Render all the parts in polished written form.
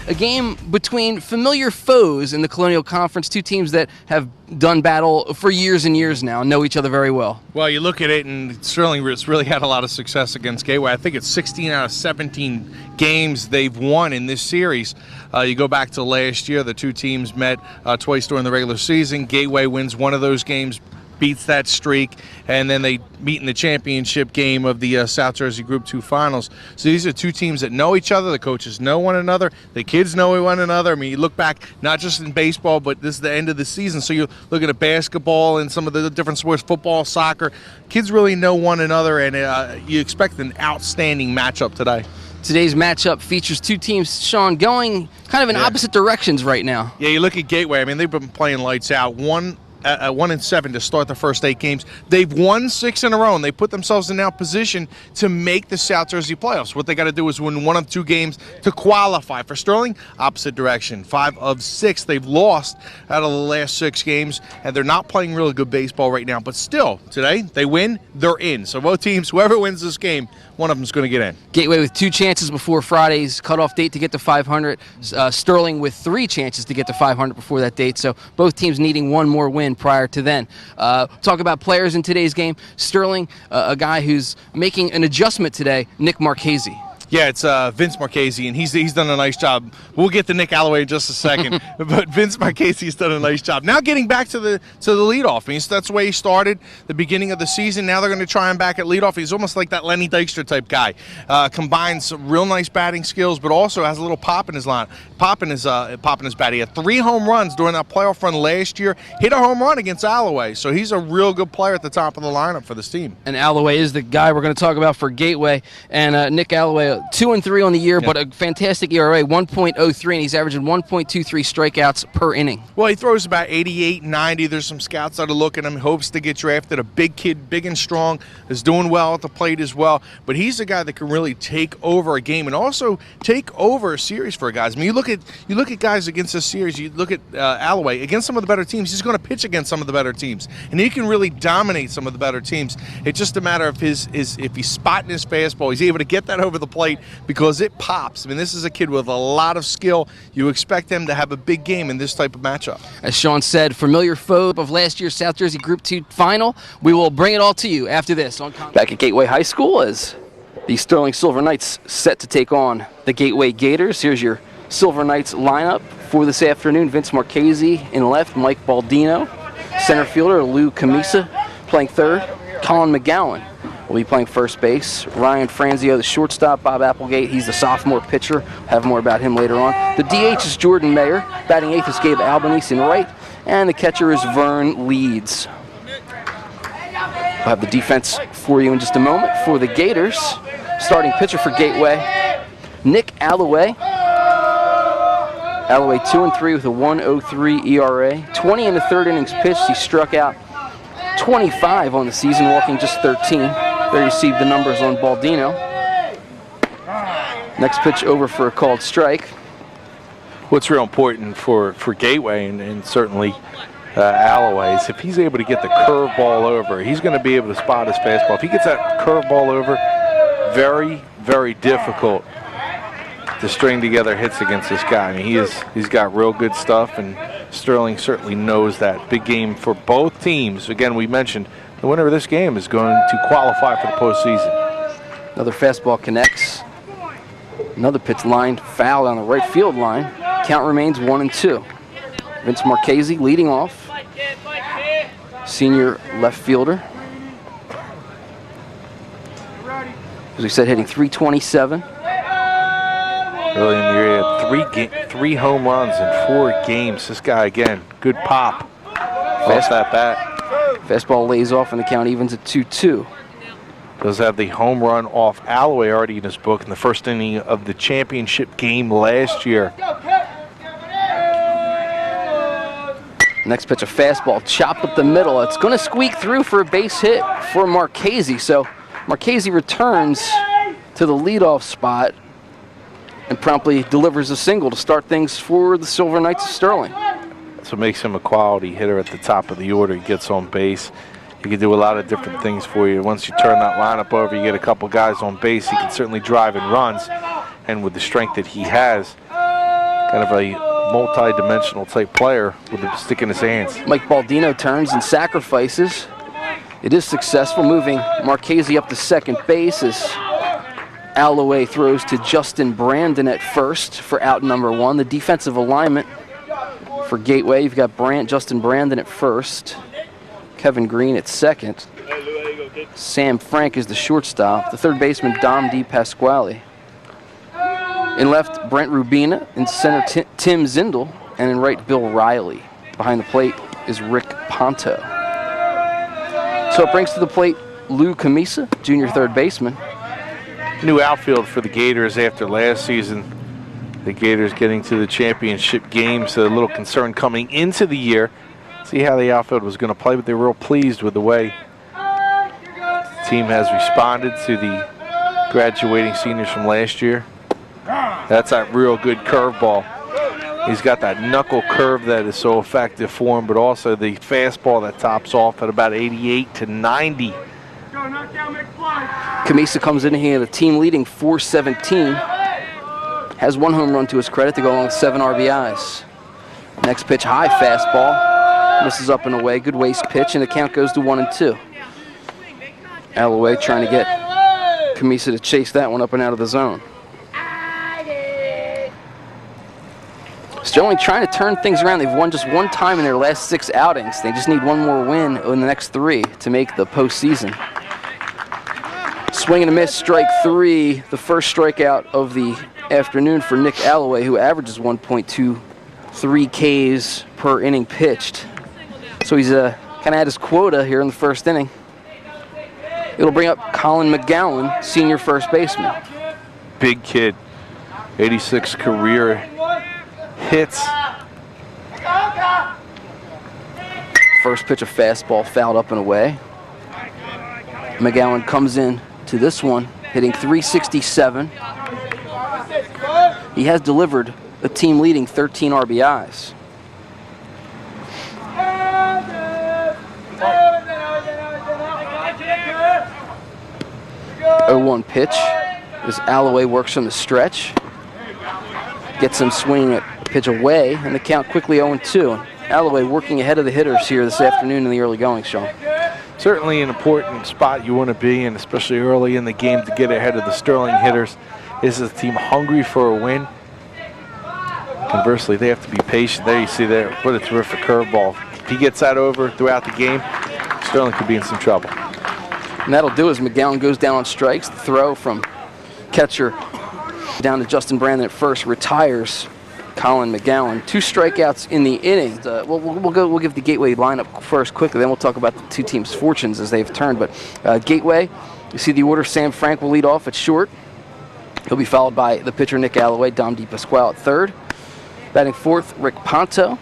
a game between familiar foes in the Colonial Conference, two teams that have done battle for years and years now and know each other very well. Well, you look at it, and Sterling has really had a lot of success against Gateway. I think it's 16 out of 17 games they've won in this series. You go back to last year, the two teams met twice during the regular season. Gateway wins one of those games, beats that streak, and then they meet in the championship game of the South Jersey Group 2 Finals. So these are two teams that know each other. The coaches know one another. The kids know one another. I mean, you look back, not just in baseball, but this is the end of the season. So you're looking at basketball and some of the different sports, football, soccer. Kids really know one another, and you expect an outstanding matchup today. Today's matchup features two teams, Sean, going kind of in opposite directions right now. Yeah, you look at Gateway. I mean, they've been playing lights out. 1-7 to start the first 8 games. They've won 6 in a row, and they put themselves in now position to make the South Jersey playoffs. What they got to do is win 1 of 2 games to qualify. For Sterling, opposite direction. 5 of 6 they've lost out of the last 6 games, and they're not playing really good baseball right now. But still, today, they win, they're in. So both teams, whoever wins this game, one of them's going to get in. Gateway with 2 chances before Friday's cutoff date to get to 500. Sterling with 3 chances to get to 500 before that date. So both teams needing one more win prior to then. Talk about players in today's game. Sterling, a guy who's making an adjustment today, Nick Marchese. Yeah, it's Vince Marchese, and he's done a nice job. We'll get to Nick Alloway in just a second, but Vince Marchese's done a nice job. Now getting back to the leadoff. I mean, that's the way he started the beginning of the season. Now they're going to try him back at leadoff. He's almost like that Lenny Dykstra type guy. Combines some real nice batting skills, but also has a little pop in his line, pop in his bat. He had 3 home runs during that playoff run last year. Hit a home run against Alloway, so he's a real good player at the top of the lineup for this team. And Alloway is the guy we're going to talk about for Gateway. And Nick Alloway, 2-3 on the year, but a fantastic ERA, 1.03, and he's averaging 1.23 strikeouts per inning. Well, he throws about 88, 90. There's some scouts that are looking at him, hopes to get drafted. A big kid, big and strong, is doing well at the plate as well. But he's a guy that can really take over a game and also take over a series for guys. I mean, you look at guys against this series. You look at Alloway against some of the better teams. He's going to pitch against some of the better teams, and he can really dominate some of the better teams. It's just a matter of if he's spotting his fastball, he's able to get that over the plate, because it pops. I mean, this is a kid with a lot of skill. You expect him to have a big game in this type of matchup. As Sean said, familiar foe of last year's South Jersey Group 2 final. We will bring it all to you after this. Back at Gateway High School as the Sterling Silver Knights set to take on the Gateway Gators. Here's your Silver Knights lineup for this afternoon. Vince Marchese in left, Mike Baldino. Center fielder Lou Camisa playing third. Colin McGOWAN will be playing first base. Ryan Franzeo, the shortstop. Bob Applegate, he's the sophomore pitcher. Have more about him later on. The DH is Jordan Mayer. Batting eighth is Gabe Albanese in right. And the catcher is Vern Leeds. We'll have the defense for you in just a moment. For the Gators, starting pitcher for Gateway, Nick Alloway. Alloway 2-3 with a 1.03 ERA. 20 in the third innings pitched. He struck out 25 on the season, walking just 13. There you see the numbers on Baldino. Next pitch over for a called strike. What's real important for Gateway and certainly Alloway is if he's able to get the curveball over, he's going to be able to spot his fastball. If he gets that curveball over, very, very difficult to string together hits against this guy. I mean, he's got real good stuff, and Sterling certainly knows that. Big game for both teams. Again, we mentioned the winner of this game is going to qualify for the postseason. Another fastball connects. Another pitch lined foul on the right field line. Count remains 1-2. Vince Marchese leading off. Senior left fielder. As we said, hitting .327. Early in the year, he had 3 home runs in 4 games. This guy, again, good pop. Off that bat. Fastball lays off and the count evens at 2-2. Does have the home run off Alloway already in his book in the first inning of the championship game last year. Next pitch, a fastball chopped up the middle. It's going to squeak through for a base hit for Marchese. So Marchese returns to the leadoff spot and promptly delivers a single to start things for the Silver Knights of Sterling. That's what makes him a quality hitter at the top of the order. He gets on base. He can do a lot of different things for you. Once you turn that lineup over, you get a couple guys on base. He can certainly drive in runs. And with the strength that he has, kind of a multi-dimensional type player with a stick in his hands. Mike Baldino turns and sacrifices. It is successful, moving Marchese up to second base as Alloway throws to Justin Brandon at first for out number 1. The defensive alignment for Gateway, you've got Justin Brandon at first, Kevin Greene at second. Sam Frank is the shortstop. The third baseman, Dom DePasquale. In left, Brent Rubina. In center, Tim Zindel. And in right, Bill Riley. Behind the plate is Rick Ponto. So it brings to the plate Lou Camisa, junior third baseman. New outfield for the Gators after last season. The Gators getting to the championship game, so a little concern coming into the year. See how the outfield was going to play, but they were real pleased with the way the team has responded to the graduating seniors from last year. That's a real good curveball. He's got that knuckle curve that is so effective for him, but also the fastball that tops off at about 88 to 90. Camisa comes in here, the team leading 417. Has 1 home run to his credit to go along with 7 RBIs. Next pitch, high fastball. Misses up and away. Good waist pitch, and the count goes to 1-2. Alloway trying to get Camisa to chase that one up and out of the zone. Sterling trying to turn things around. They've won just 1 time in their last 6 outings. They just need 1 more win in the next 3 to make the postseason. Swing and a miss, strike 3. The first strikeout of the afternoon for Nick Alloway, who averages 1.23 Ks per inning pitched. So he's kind of at his quota here in the first inning. It'll bring up Colin McGOWAN, senior first baseman. Big kid, 86 career hits. First pitch, a fastball fouled up and away. McGOWAN comes in to this one, hitting .367. He has delivered a team leading 13 RBIs. 0-1 pitch as Alloway works from the stretch. Gets him swinging a pitch away, and the count quickly 0-2. Alloway working ahead of the hitters here this afternoon in the early going, Sean. Certainly an important spot you want to be in, especially early in the game, to get ahead of the Sterling hitters. This is a team hungry for a win. Conversely, they have to be patient. There you see there, what a terrific curveball. If he gets that over throughout the game, Sterling could be in some trouble. And that'll do as McGowan goes down on strikes. The throw from catcher down to Justin Brandon at first retires Colin McGowan. 2 strikeouts in the inning. We'll give the Gateway lineup first quickly, then we'll talk about the 2 teams' fortunes as they've turned. But Gateway, you see the order. Sam Frank will lead off at short. He'll be followed by the pitcher Nick Alloway, Dom DePasquale at third. Batting fourth, Rick Ponto,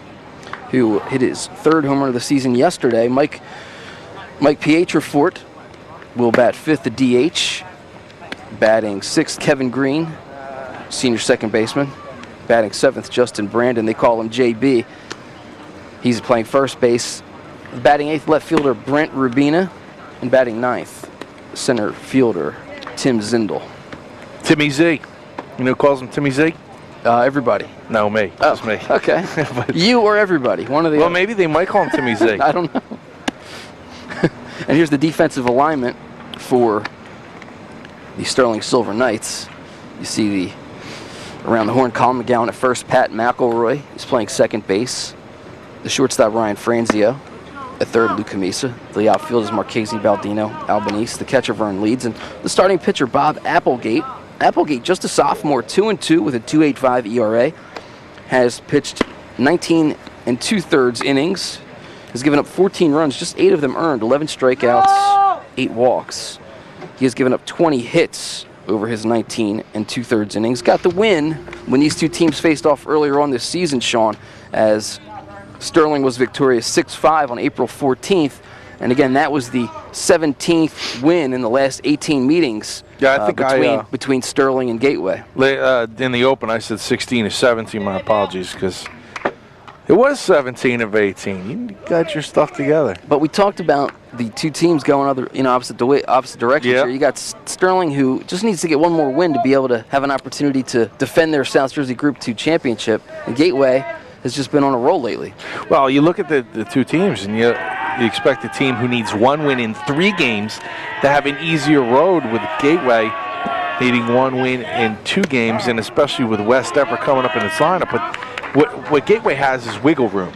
who hit his 3rd home run of the season yesterday. Mike Pietroforte will bat 5th, the DH. Batting 6th, Kevin Greene, senior second baseman. Batting 7th, Justin Brandon. They call him JB. He's playing first base. Batting 8th, left fielder Brent Rubina. And batting 9th, center fielder Tim Zindel. Timmy Z. You know who calls him Timmy Z? Everybody. No, me. Oh, Just me. Okay. You or everybody. One of the Well, other. maybe they might call him Timmy Z. I don't know. And here's the defensive alignment for the Sterling Silver Knights. You see the around the horn, Colin McGowan at first. Pat McElroy is playing second base. The shortstop, Ryan Franzeo. At third, Lou Camisa. The outfield is Marchese, Baldino, Albanese. The catcher, Vern LEEDS. And the starting pitcher, Bob Applegate. Applegate, just a sophomore, 2-2 with a 2.85 ERA. Has pitched 19 2/3 innings. Has given up 14 runs, just 8 of them earned, 11 strikeouts, 8 walks. He has given up 20 hits over his 19 2/3 innings. Got the win when these 2 teams faced off earlier on this season, Sean, as Sterling was victorious 6-5 on April 14th. And again, that was the 17th win in the last 18 meetings. Yeah, I think between Sterling and Gateway. In the open, I said 16 or 17. My apologies, because It was 17 of 18. You got your stuff together. But we talked about the two teams going opposite directions here. You got Sterling, who just needs to get one more win to be able to have an opportunity to defend their South Jersey Group 2 championship. And Gateway has just been on a roll lately. Well, you look at the two teams, and you expect a team who needs one win in 3 games to have an easier road, with Gateway needing 1 win in 2 games, and especially with West Epper coming up in its lineup. But what Gateway has is wiggle room,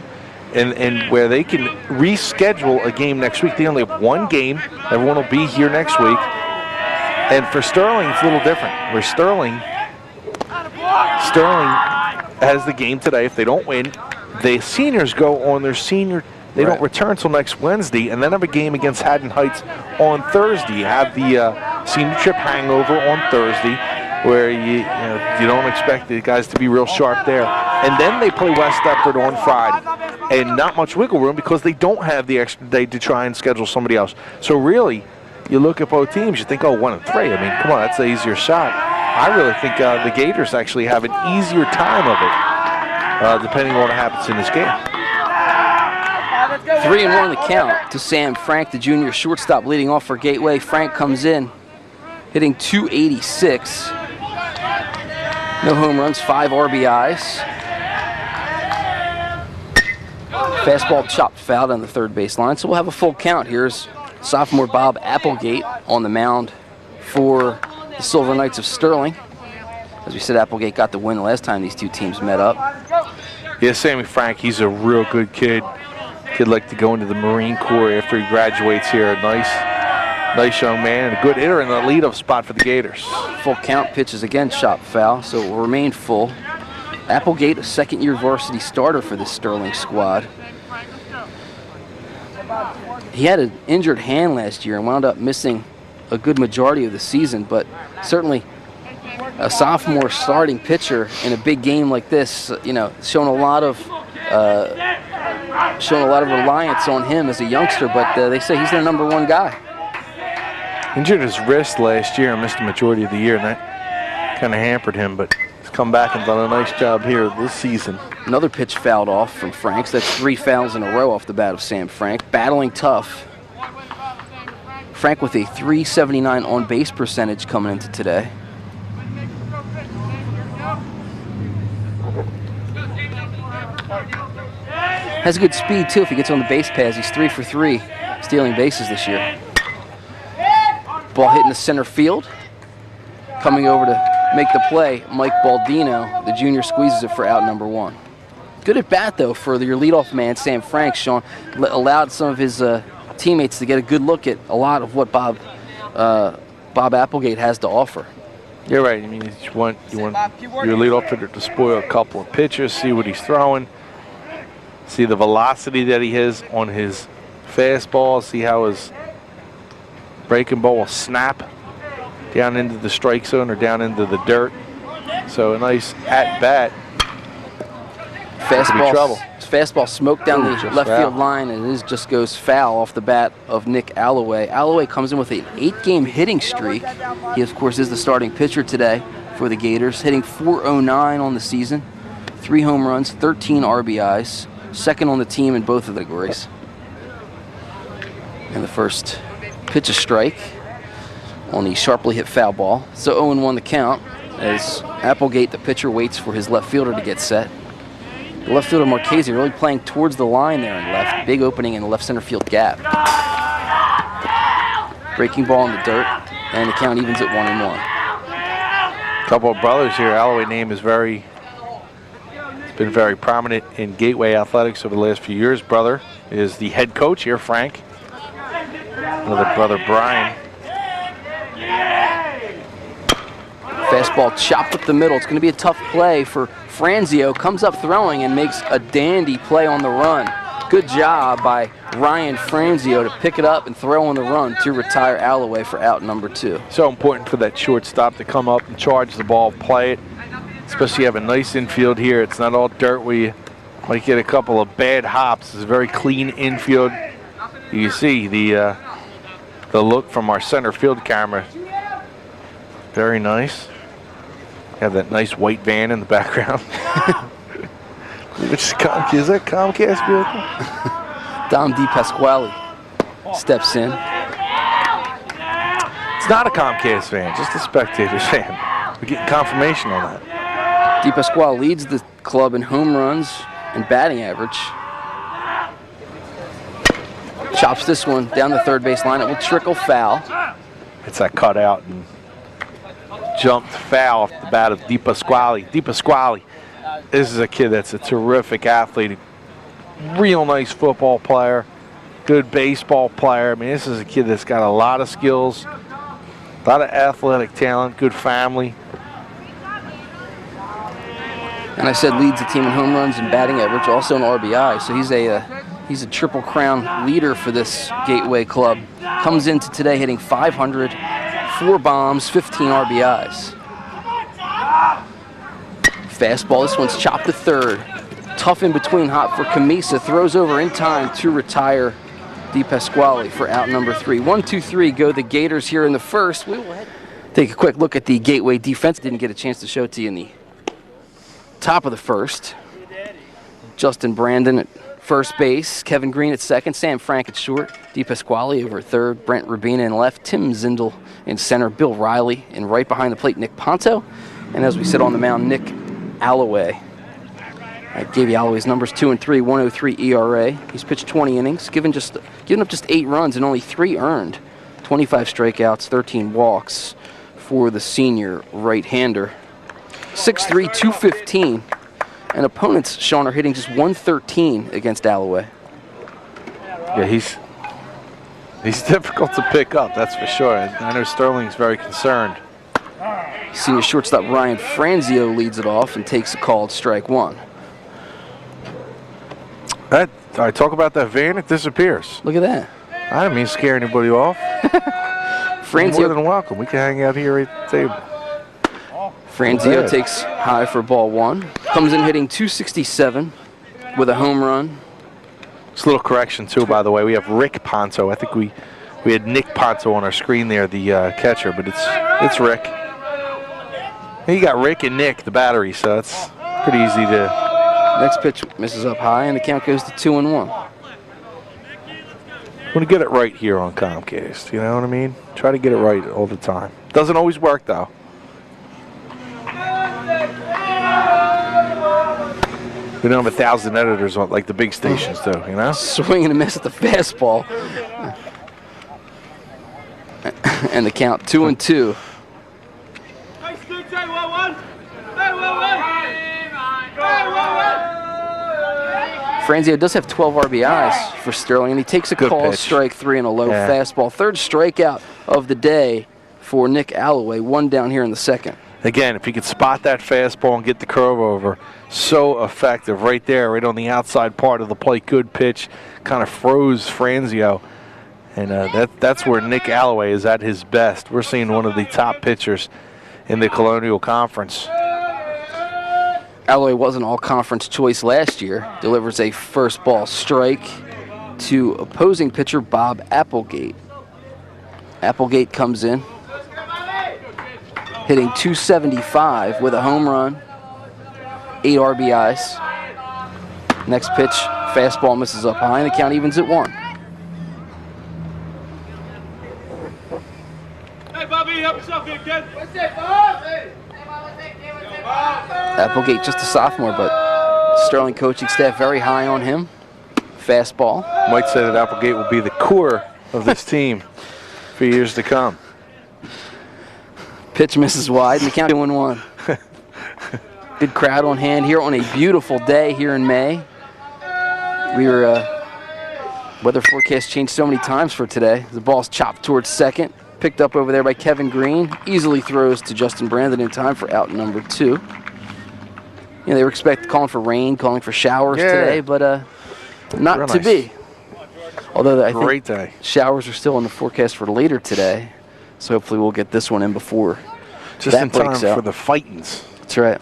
and where they can reschedule a game next week. They only have 1 game. Everyone will be here next week. And for Sterling, it's a little different. Where Sterling has the game today. If they don't win, the seniors go on their senior. They don't return until next Wednesday, and then have a game against Haddon Heights on Thursday. You have the senior trip hangover on Thursday, where you don't expect the guys to be real sharp there. And then they play West Deptford on Friday. And not much wiggle room because they don't have the extra day to try and schedule somebody else. So really, you look at both teams, you think, oh, 1 and 3. I mean, come on, that's an easier shot. I really think the Gators actually have an easier time of it, depending on what happens in this game. 3-1 the count to Sam Frank, the junior shortstop, leading off for Gateway. Frank comes in hitting .286. No home runs, 5 RBIs. Fastball chopped foul on the third baseline, so we'll have a full count. Here's sophomore Bob Applegate on the mound for the Silver Knights of Sterling. As we said, Applegate got the win the last time these two teams met up. Yeah, Sammy Frank, he's a real good kid. Kid like to go into the Marine Corps after he graduates here. A nice young man and a good hitter in the leadoff spot for the Gators. Full count, pitches again, chopped foul, so it will remain full. Applegate, a second-year varsity starter for this Sterling squad. He had an injured hand last year and wound up missing a good majority of the season, but certainly a sophomore starting pitcher in a big game like this, showing a lot of reliance on him as a youngster, but they say he's their #1 guy. Injured his wrist last year and missed the majority of the year, and that kind of hampered him, but he's come back and done a nice job here this season. Another pitch fouled off from Frank. So that's 3 fouls in a row off the bat of Sam Frank. Battling tough. Frank with a .379 on-base percentage coming into today. Has good speed, too, if he gets on the base paths. He's 3 for 3 stealing bases this year. Ball hitting the center field. Coming over to make the play, Mike Baldino, the junior, squeezes it for out =1. Good at bat, though, for your leadoff man, Sam Frank. Sean allowed some of his teammates to get a good look at a lot of what Bob Applegate has to offer. You're right. I mean, you want your leadoff hitter to spoil a couple of pitches, see what he's throwing, see the velocity that he has on his fastball, see how his breaking ball will snap down into the strike zone or down into the dirt. So a nice at-bat. Fastball smoked down the left field line, and it just goes foul off the bat of Nick Alloway. Alloway comes in with an 8-game hitting streak. He, of course, is the starting pitcher today for the Gators, hitting .409 on the season, 3 home runs, 13 RBIs, second on the team in both of the categories. And the first pitch a strike on the sharply hit foul ball. So 0-1 the count as Applegate, the pitcher, waits for his left fielder to get set. The left fielder, Marchese, really playing towards the line there in left. Big opening in the left center field gap. Breaking ball in the dirt, and the count evens at 1-1. A couple of brothers here. Alloway name is it's been very prominent in Gateway athletics over the last few years. Brother is the head coach here, Frank. Another brother, Brian. Fastball chopped up the middle. It's going to be a tough play for Franzeo. Comes up throwing and makes a dandy play on the run. Good job by Ryan Franzeo to pick it up and throw on the run to retire Alloway for out #2. So important for that shortstop to come up and charge the ball, play it. Especially have a nice infield here. It's not all dirt where you might get a couple of bad hops. It's a very clean infield. You see the look from our center field camera. Very nice. Have that nice white van in the background. Which is that Comcast vehicle? Dom DePasquale steps in. It's not a Comcast fan, just a spectator fan. We're getting confirmation on that. DePasquale leads the club in home runs and batting average. Chops this one down the third base line. It will trickle foul. It's that cutout and jumped foul off the bat of DePasquale. DePasquale, this is a kid that's a terrific athlete, real nice football player, good baseball player. I mean, this is a kid that's got a lot of skills, a lot of athletic talent, good family. And I said leads the team in home runs and batting average, also an RBI. So he's a Triple Crown leader for this Gateway club. Comes into today hitting .500, 4 bombs, 15 RBIs. Fastball, this one's chopped to third. Tough in between, hot for Camisa. Throws over in time to retire DePasquale for out number 3. 1-2-3 go the Gators here in the first. We will take a quick look at the Gateway defense. Didn't get a chance to show it to you in the top of the first. Justin Brandon at first base, Kevin Greene at second, Sam Frank at short, DePasquale over at third, Brent Rabina in left, Tim Zindel in center, Bill Riley, and right behind the plate, Nick Ponto. And as we said on the mound, Nick Alloway. I gave you Alloway's numbers, 2 and 3, 1.03 ERA. He's pitched 20 innings, given up just 8 runs and only 3 earned. 25 strikeouts, 13 walks for the senior right-hander. 6'3", 215, and opponents, Sean, are hitting just 113 against Alloway. Yeah, he's difficult to pick up, that's for sure. I know Sterling's very concerned. Senior shortstop Ryan Franzeo leads it off and takes a called strike 1. I talk about that van, it disappears. Look at that. I didn't mean to scare anybody off. Franzeo, more than welcome. We can hang out here at the table. Franzeo takes high for ball 1. Comes in hitting .267 with a home run. Just a little correction too, by the way. We have Rick Ponto. I think we had Nick Ponto on our screen there, the catcher, but it's Rick. You got Rick and Nick, the battery, so it's pretty easy to. Next pitch misses up high, and the count goes to 2-1. Want to get it right here on Comcast. You know what I mean? Try to get it right all the time. Doesn't always work though. We don't have 1,000 editors on like the big stations do, you know? Swing and a miss at the fastball. And the count 2-2. Franzeo does have 12 RBIs for Sterling, and he takes a call, pitch. Strike 3 and a low fastball. Third strikeout of the day for Nick Alloway. 1 down here in the second. Again, if he could spot that fastball and get the curve over, so effective right there, right on the outside part of the plate. Good pitch, kind of froze Franzeo. And that's where Nick Alloway is at his best. We're seeing one of the top pitchers in the Colonial Conference. Alloway was an all-conference choice last year. Delivers a first ball strike to opposing pitcher Bob Applegate. Applegate comes in, hitting .275 with a home run, 8 RBIs. Next pitch, fastball misses up high, and the count evens at 1. Hey, Bobby, help yourself here, kid. What's it, Bob? Applegate just a sophomore, but Sterling coaching staff very high on him. Fastball. Might say that Applegate will be the core of this team for years to come. Pitch misses wide, and the count 2-1. Good crowd on hand here on a beautiful day here in May. Weather forecast changed so many times for today. The ball's chopped towards second. Picked up over there by Kevin Greene. Easily throws to Justin Brandon in time for out number 2. You know, they were calling for rain, calling for showers today, but not real to nice. Be. Although I Great think day. Showers are still in the forecast for later today, so hopefully we'll get this one in before just that in time breaks out. for the Fightins. That's right.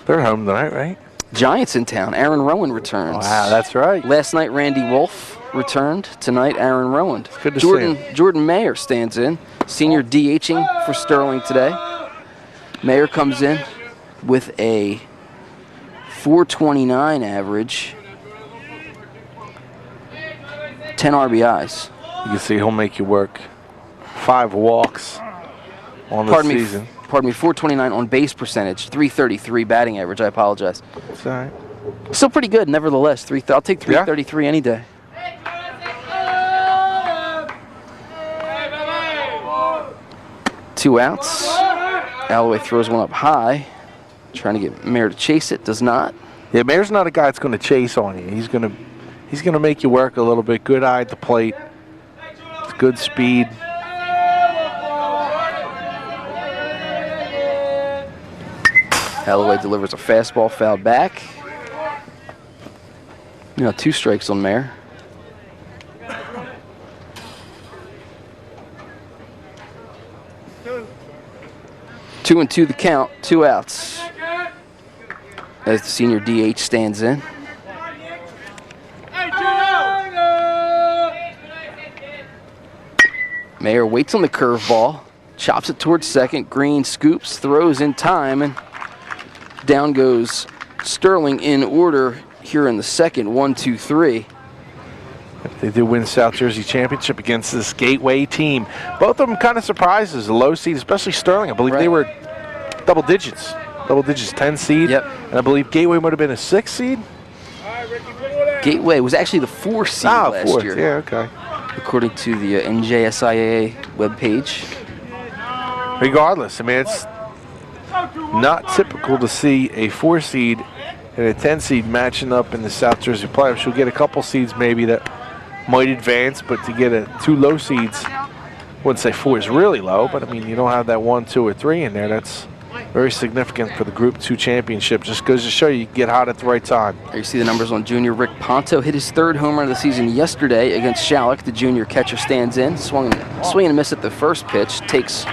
They're home tonight, right? Giants in town. Aaron Rowan returns. Wow, that's right. Last night, Randy Wolf returned. Tonight, Aaron Rowan. It's good to see him. Jordan Mayer stands in. Senior DHing for Sterling today. Mayer comes in with a 429 average, 10 RBIs. You can see he'll make you work. 5 walks on the season. Pardon me, 429 on base percentage, 333 batting average. I apologize. That's all right. Still pretty good, nevertheless. I'll take 333 any day. Two outs. Alloway throws one up high, trying to get Mayer to chase it. Does not. Yeah, Mayer's not a guy that's going to chase on you. He's going to make you work a little bit. Good eye at the plate. Good speed. Alloway delivers a fastball, fouled back. 2 strikes on Mayer. Two and 2 the count, 2 outs. As the senior DH stands in. Mayer waits on the curveball, chops it towards second. Greene scoops, throws in time, and down goes Sterling in order here in the second. 1, 2, 3. They did win the South Jersey Championship against this Gateway team. Both of them kind of surprises, a low seed, especially Sterling. I believe they were double digits, 10 seed. Yep. And I believe Gateway might have been a 6 seed. Gateway was actually the 4 seed last year. Yeah, okay. According to the NJSIAA webpage. Regardless, I mean, it's not typical to see a 4 seed and a 10 seed matching up in the South Jersey playoffs. You'll get a couple seeds maybe that might advance, but to get 2 low seeds, I wouldn't say 4 is really low, but I mean, you don't have that 1, 2, or 3 in there. That's very significant for the Group 2 championship. Just goes to show you can get hot at the right time. There you see the numbers on junior Rick Ponto. Hit his 3rd home run of the season yesterday against Shalleck. The junior catcher stands in, swing and a miss at the first pitch, takes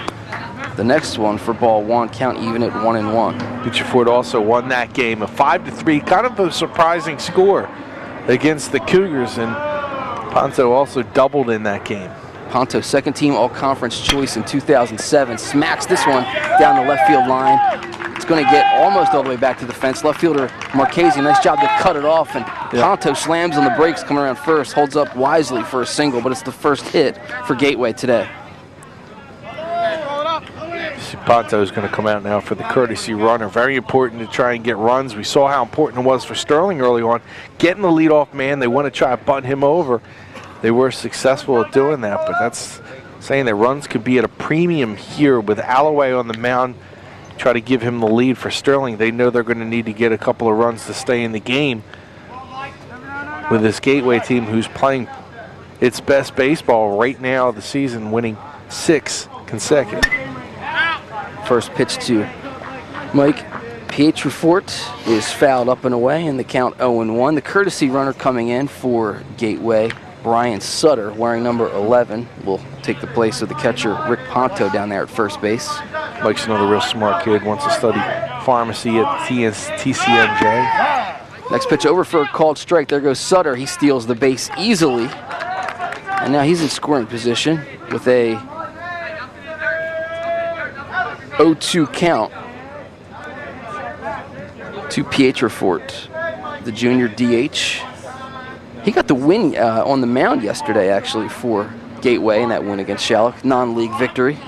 the next one for ball 1, count even at 1-1. PIETROFORTE also won that game, a 5-3, kind of a surprising score against the Cougars, and Ponto also doubled in that game. Ponto, 2nd team all-conference choice in 2007, smacks this one down the left field line. It's going to get almost all the way back to the fence. Left fielder Marchese, nice job to cut it off, and Ponto slams on the brakes coming around first, holds up wisely for a single, but it's the first hit for Gateway today. Ponto is going to come out now for the courtesy runner. Very important to try and get runs. We saw how important it was for Sterling early on. Getting the leadoff man, they want to try to bunt him over. They were successful at doing that, but that's saying that runs could be at a premium here with Alloway on the mound. Try to give him the lead for Sterling. They know they're going to need to get a couple of runs to stay in the game with this Gateway team who's playing its best baseball right now of the season, winning 6 consecutive. First pitch to Mike PIETROFORTE is fouled up and away, and the count 0-1. The courtesy runner coming in for Gateway, Brian Sutter, wearing number 11, will take the place of the catcher Rick Ponto down there at first base. Mike's another real smart kid, wants to study pharmacy at TCNJ. Next pitch over for a called strike. There goes Sutter. He steals the base easily, and now he's in scoring position with a 0-2 count to PIETROFORTE, the junior DH. He got the win on the mound yesterday, actually, for Gateway in that win against Shalleck, non-league victory.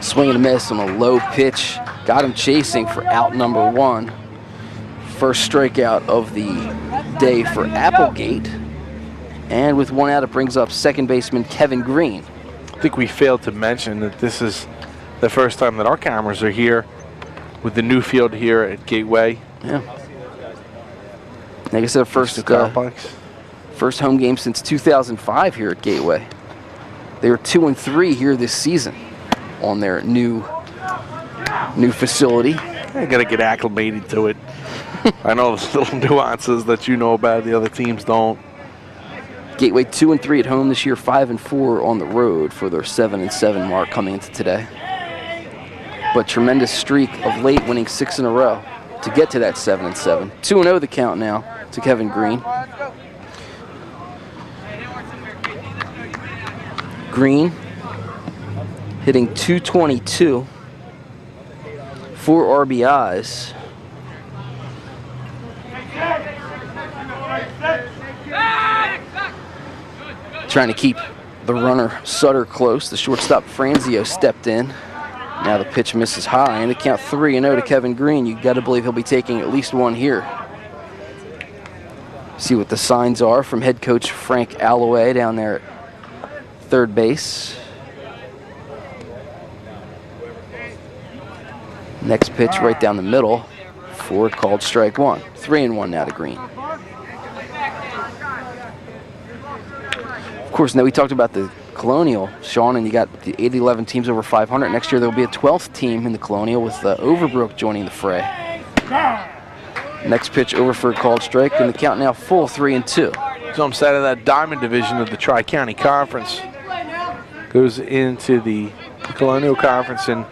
Swing and a miss on a low pitch. Got him chasing for out number 1. First strikeout of the day for Applegate. And with 1 out, it brings up second baseman Kevin Greene. I think we failed to mention that this is the first time that our cameras are here with the new field here at Gateway. Yeah. Like I said, first home game since 2005 here at Gateway. They were 2-3 here this season on their new facility. I gotta get acclimated to it. I know there's little nuances that you know about, the other teams don't. Gateway 2-3 at home this year, 5-4 on the road for their 7-7 mark coming into today. But tremendous streak of late, winning 6 in a row to get to that 7-7. 2-0 the count now to Kevin Greene. Greene hitting .222 4 RBIs. Trying to keep the runner Sutter close. The shortstop Franzeo stepped in. Now the pitch misses high, and the count 3-0 to Kevin Greene. You got to believe he'll be taking at least one here. See what the signs are from head coach Frank Alloway down there at third base. Next pitch right down the middle for called strike one. 3-1 now to Greene. Of course, now we talked about the Colonial, Sean, and you got the 8-11 teams over 500. Next year there will be a 12th team in the Colonial with Overbrook joining the fray. Next pitch over for a called strike, and the count now full 3-2. So I'm side of that Diamond Division of the Tri-County Conference. Goes into the Colonial Conference, and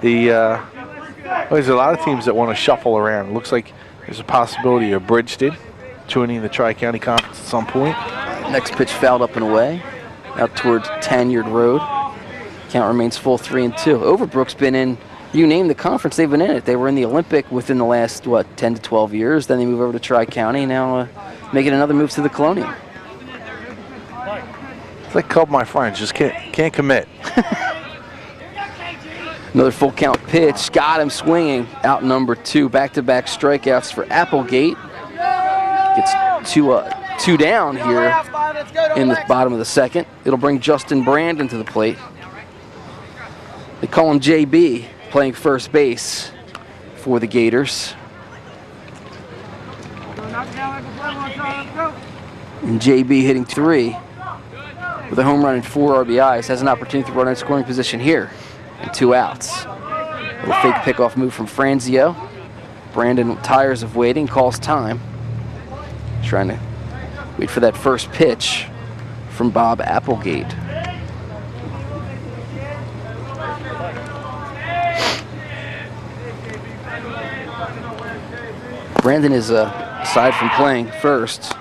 there's a lot of teams that want to shuffle around. It looks like there's a possibility of Bridgeton joining the Tri-County Conference at some point. Next pitch fouled up and away, out towards Tanyard Road. Count remains full 3-2. Overbrook's been in, you name the conference, they've been in it. They were in the Olympic within the last, 10 to 12 years. Then they move over to Tri-County, now making another move to the Colonial. It's like a couple of my friends, just can't commit. Another full count pitch, got him swinging, out number 2. Back-to-back strikeouts for Applegate. Gets two down here in the bottom of the second. It'll bring Justin Brandon to the plate. They call him JB, playing first base for the Gators. And JB hitting 3 with a home run and 4 RBIs. Has an opportunity to run in scoring position here. And 2 outs. A little fake pickoff move from Franzeo. Brandon tires of waiting, calls time. Trying to wait for that first pitch from Bob Applegate. Brandon is, aside from playing first,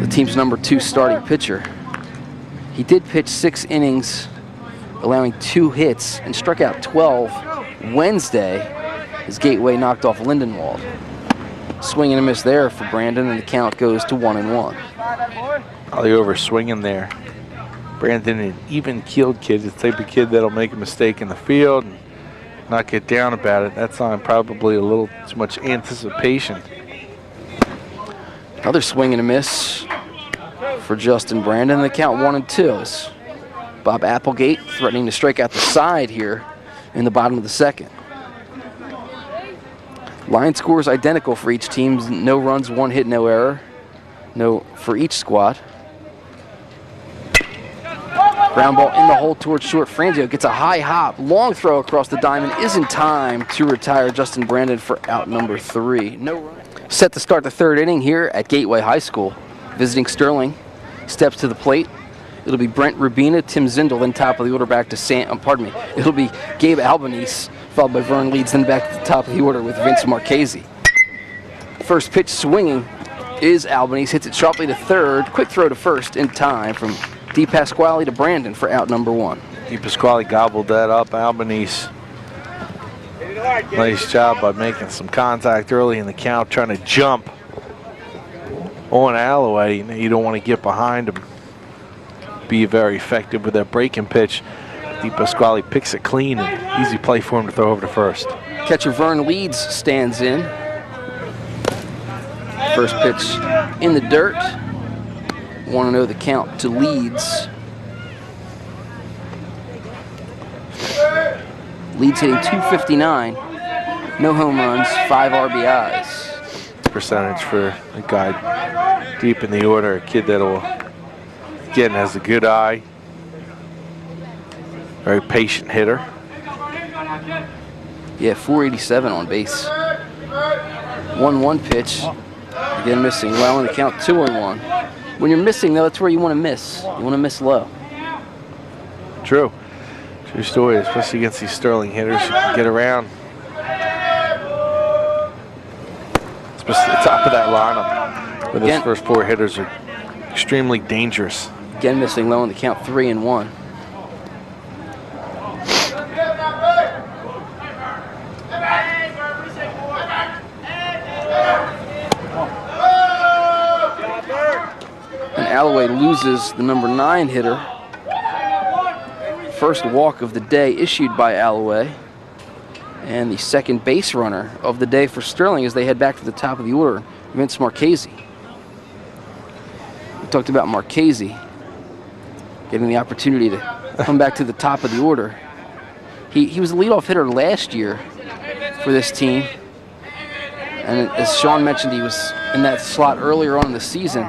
the team's number 2 starting pitcher. He did pitch 6 innings, allowing 2 hits, and struck out 12 Wednesday as Gateway knocked off Lindenwald. Swing and a miss there for Brandon, and the count goes to 1-1. Probably over swinging there. Brandon, an even-keeled kid, the type of kid that'll make a mistake in the field and not get down about it. That's on probably a little too much anticipation. Another swing and a miss for Justin Brandon. The count 1-2 is Bob Applegate threatening to strike out the side here in the bottom of the second. Line scores identical for each team. No runs, 1 hit, no error. No for each squad. Ground ball in the hole towards short. Franzeo gets a high hop. Long throw across the diamond is in time to retire Justin Brandon for out number 3. No run. Set to start the 3rd inning here at Gateway High School. Visiting Sterling steps to the plate. It'll be Brent Rubina, Tim Zindel, then top of the order back to It'll be Gabe Albanese, followed by Vern Leeds, then back to the top of the order with Vince Marchese. First pitch swinging is Albanese, hits it sharply to 3rd. Quick throw to 1st in time from DePASQUALE to Brandon for out number 1. DePASQUALE gobbled that up. Albanese, nice job by making some contact early in the count, trying to jump on Alloway. You don't want to get behind him. Be very effective with that breaking pitch. DePASQUALE picks it clean, and easy play for him to throw over to 1st. Catcher Vern Leeds stands in. First pitch in the dirt. 1-0 the count to Leeds. Leeds hitting .259. No home runs, 5 RBIs. Percentage for a guy deep in the order, a kid that'll, again, has a good eye. Very patient hitter. Yeah, 487 on base. 1-1 pitch. Again missing low on the count, 2-1. When you're missing, though, that's where you want to miss. You want to miss low. True. True story, especially against these Sterling hitters. You can get around. Especially the top of that lineup. But his first 4 hitters are extremely dangerous. Again missing low on the count, 3-1. Alloway loses the number 9 hitter. First walk of the day issued by Alloway. And the second base runner of the day for Sterling as they head back to the top of the order, Vince Marchese. We talked about Marchese getting the opportunity to come back to the top of the order. He was the leadoff hitter last year for this team. And as Sean mentioned, he was in that slot earlier on in the season.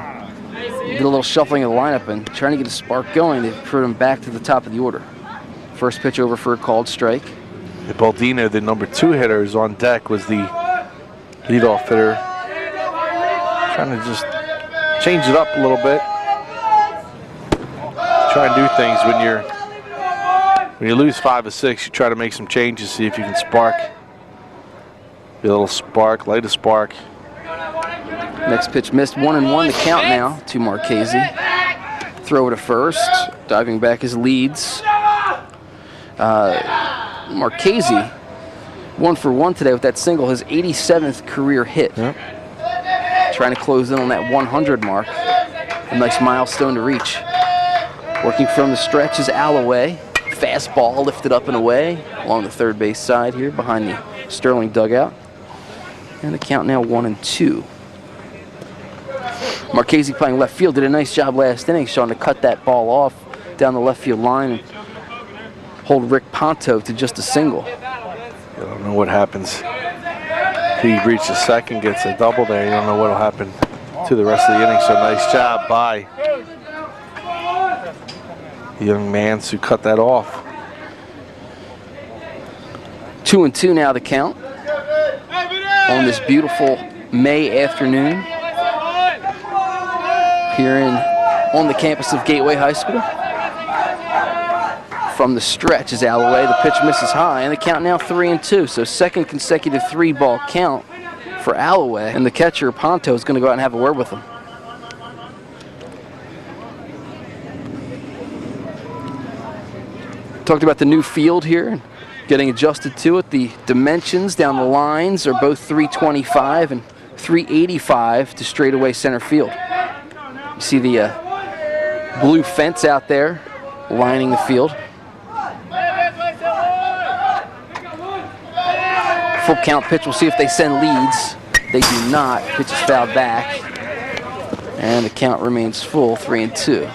Did a little shuffling of the lineup and trying to get a spark going. They put him back to the top of the order. First pitch over for a called strike. Baldino, the number 2 hitter, is on deck, was the leadoff hitter. Trying to just change it up a little bit. Try and do things when you lose 5 or 6, you try to make some changes, see if you can spark. Be a little spark, light a spark. Next pitch missed, 1-1 the count now to Marchese. Throw to first, diving back is Leeds. Marchese, 1 for 1 today with that single, his 87th career hit. Yep. Trying to close in on that 100 mark. A nice milestone to reach. Working from the stretch is Alloway. Fastball lifted up and away along the third base side here behind the Sterling dugout. And the count now 1-2. Marchese playing left field, did a nice job last inning, Sean, to cut that ball off down the left field line and hold Rick Ponto to just a single. I don't know what happens. If he reaches second, gets a double there, you don't know what will happen to the rest of the inning. So nice job by the young man who cut that off. 2-2 now the count on this beautiful May afternoon here on the campus of Gateway High School. From the stretch is Alloway. The pitch misses high, and the count now 3-2. So second consecutive 3-ball count for Alloway, and the catcher Ponto is going to go out and have a word with him. Talked about the new field here, getting adjusted to it. The dimensions down the lines are both 325 and 385 to straightaway center field. You see the blue fence out there lining the field. Full count pitch. We'll see if they send leads. They do not. Pitch is fouled back. And the count remains full, 3-2.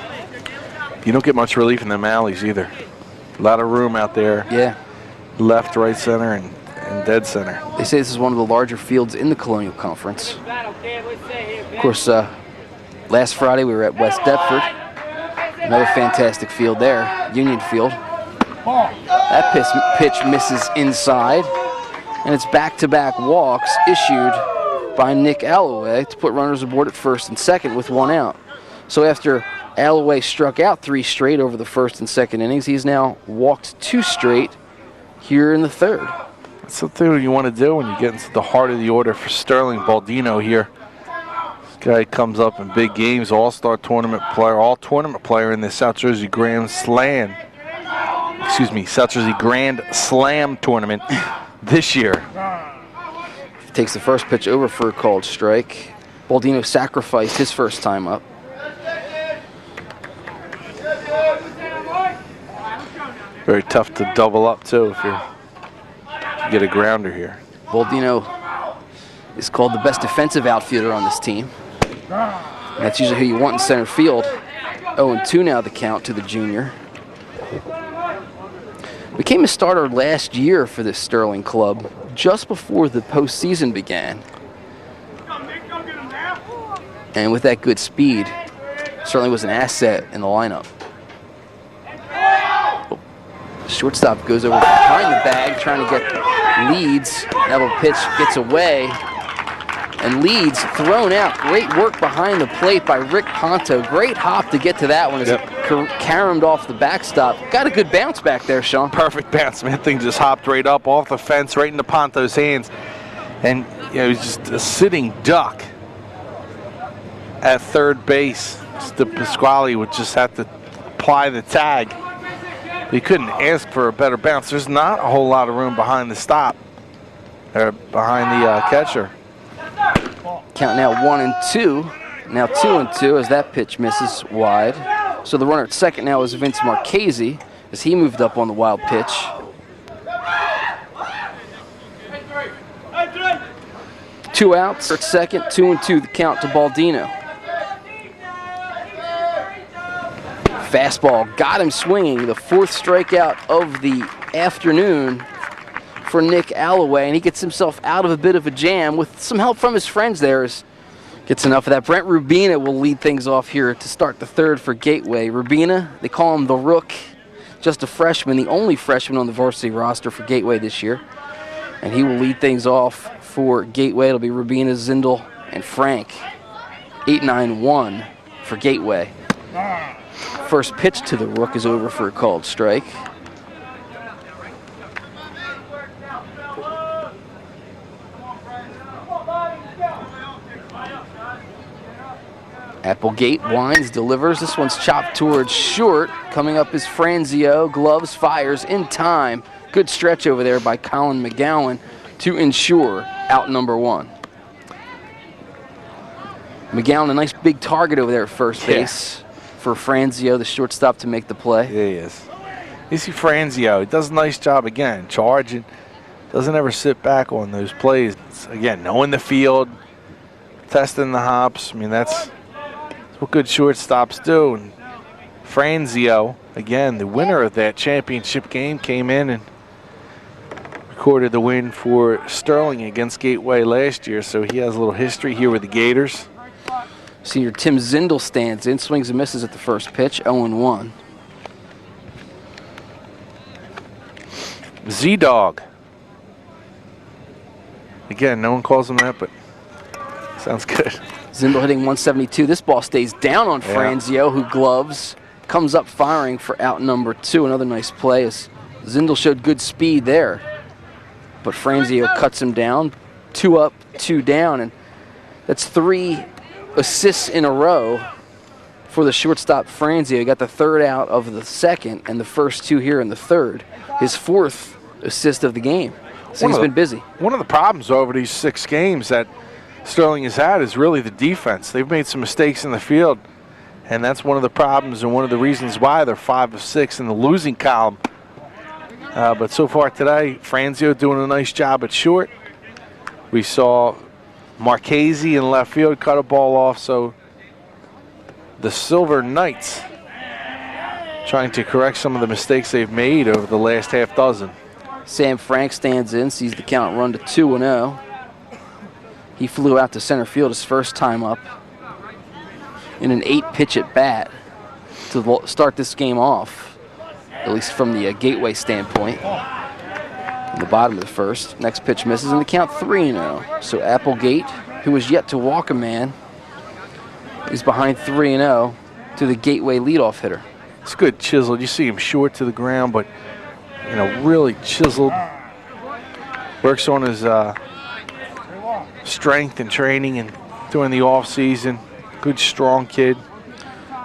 You don't get much relief in them alleys either. A lot of room out there. Yeah. Left, right center, and dead center. They say this is one of the larger fields in the Colonial Conference. Of course, last Friday we were at West Deptford. Another fantastic field there, Union Field. That pitch misses inside. And it's back-to-back walks issued by Nick Alloway to put runners aboard at first and second with 1 out. So after Alloway struck out 3 straight over the first and second innings, he's now walked 2 straight here in the third. That's something you want to do when you get into the heart of the order for Sterling. Baldino here. This guy comes up in big games, all-star tournament player, all-tournament player in the South Jersey Grand Slam. South Jersey Grand Slam tournament this year. Takes the first pitch over for a called strike. Baldino sacrificed his first time up. Very tough to double up too if you get a grounder here. Baldino is called the best defensive outfielder on this team. And that's usually who you want in center field. 0-2 now the count to the junior. Became a starter last year for this Sterling club, just before the postseason began. And with that good speed, certainly was an asset in the lineup. Shortstop goes over behind the bag, trying to get Leeds. That little pitch gets away. And Leeds thrown out. Great work behind the plate by Rick Ponto. Great hop to get to that one as it caromed off the backstop. Got a good bounce back there, Sean. Perfect bounce, man. Thing just hopped right up off the fence, right into Ponto's hands. And you know, he's just a sitting duck at third base. DePASQUALE would just have to apply the tag. He couldn't ask for a better bounce. There's not a whole lot of room behind the stop, or behind the catcher. Count now 1-2. now 2-2 as that pitch misses wide. So the runner at second now is Vince Marchese as he moved up on the wild pitch. 2 outs at second, 2-2 the count to Baldino. Fastball got him swinging, the 4th strikeout of the afternoon for Nick Alloway, and he gets himself out of a bit of a jam with some help from his friends there. Gets enough of that. Brent Rubina will lead things off here to start the 3rd for Gateway. Rubina, they call him the Rook, just a freshman, the only freshman on the varsity roster for Gateway this year. And he will lead things off for Gateway. It'll be Rubina, Zindel, and Frank. 8-9-1 for Gateway. First pitch to the Rook is over for a called strike. Applegate winds, delivers. This one's chopped towards short. Coming up is Franzeo. Gloves, fires in time. Good stretch over there by Colin McGOWAN to ensure out number 1. McGOWAN, a nice big target over there at first base for Franzeo, the shortstop, to make the play. Yeah, he is. You see Franzeo, he does a nice job again, charging. Doesn't ever sit back on those plays. Again, knowing the field, testing the hops. I mean, that's what good shortstops do. And Franzeo, again, the winner of that championship game, came in and recorded the win for Sterling against Gateway last year, so he has a little history here with the Gators. Senior Tim Zindel stands in, swings and misses at the first pitch, 0-1. Z-Dog. Again, no one calls him that, but sounds good. Zindel hitting 172. This ball stays down on Franzeo, who gloves, comes up firing for out number 2. Another nice play as Zindel showed good speed there, but Franzeo cuts him down. 2 up, 2 down, and that's 3 assists in a row for the shortstop Franzeo. He got the 3rd out of the 2nd and the first 2 here in the 3rd. His 4th assist of the game. So he's been busy. One of the problems over these 6 games that Sterling has had is really the defense. They've made some mistakes in the field, and that's one of the problems and one of the reasons why they're 5 of 6 in the losing column. But so far today, Franzeo doing a nice job at short. We saw Marchese in left field cut a ball off, so the Silver Knights trying to correct some of the mistakes they've made over the last half dozen. Sam Frank stands in, sees the count run to 2-0. He flew out to center field his first time up in an 8-pitch at bat to start this game off, at least from the Gateway standpoint. In the bottom of the first, next pitch misses, and the count 3-0. So Applegate, who has yet to walk a man, is behind 3-0 to the Gateway leadoff hitter. It's good chiseled. You see him short to the ground, but you know, really chiseled. Works on his strength and training and during the off season. Good, strong kid.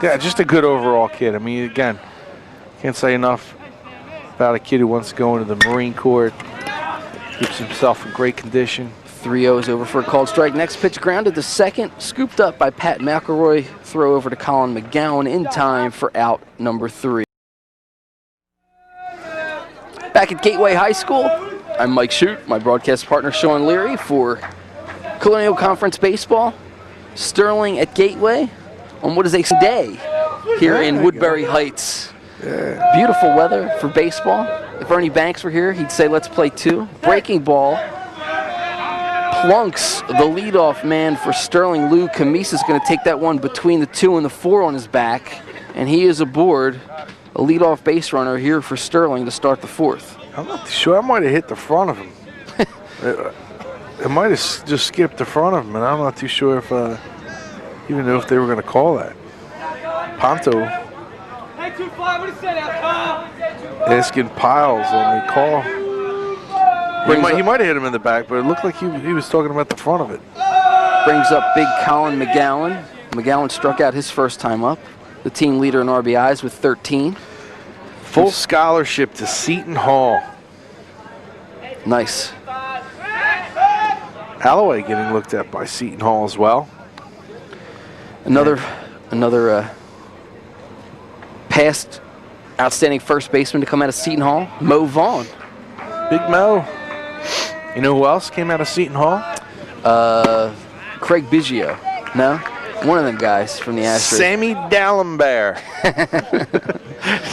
Yeah, just a good overall kid. I mean, again, can't say enough about a kid who wants to go into the Marine Corps. Keeps himself in great condition. 3-0 is over for a called strike. Next pitch grounded to second, scooped up by Pat McElroy. Throw over to Colin McGOWAN in time for out number 3. Back at Gateway High School, I'm Mike Shute, my broadcast partner Sean Leary for Colonial Conference Baseball. Sterling at Gateway on what is a day here in Woodbury Heights. Yeah. Beautiful weather for baseball. If Ernie Banks were here, he'd say let's play 2. Breaking ball plunks the leadoff man for Sterling. Lou Camisa's going to take that one between the 2 and the 4 on his back, and he is aboard. A leadoff base runner here for Sterling to start the 4th. I'm not sure. I might have hit the front of him. It might have just skipped the front of him, and I'm not too sure if even know if they were going to call that. Ponto asking Piles on the call. He might have hit him in the back, but it looked like he was talking about the front of it. Brings up big Colin McGOWAN. McGOWAN struck out his first time up. The team leader in RBIs with 13. Full scholarship to Seton Hall. Nice. Alloway getting looked at by Seton Hall as well. Another past outstanding first baseman to come out of Seton Hall, Mo Vaughn. Big Mo. You know who else came out of Seton Hall? Craig Biggio. No? One of them guys from the Astros. Sammy Dallenberg.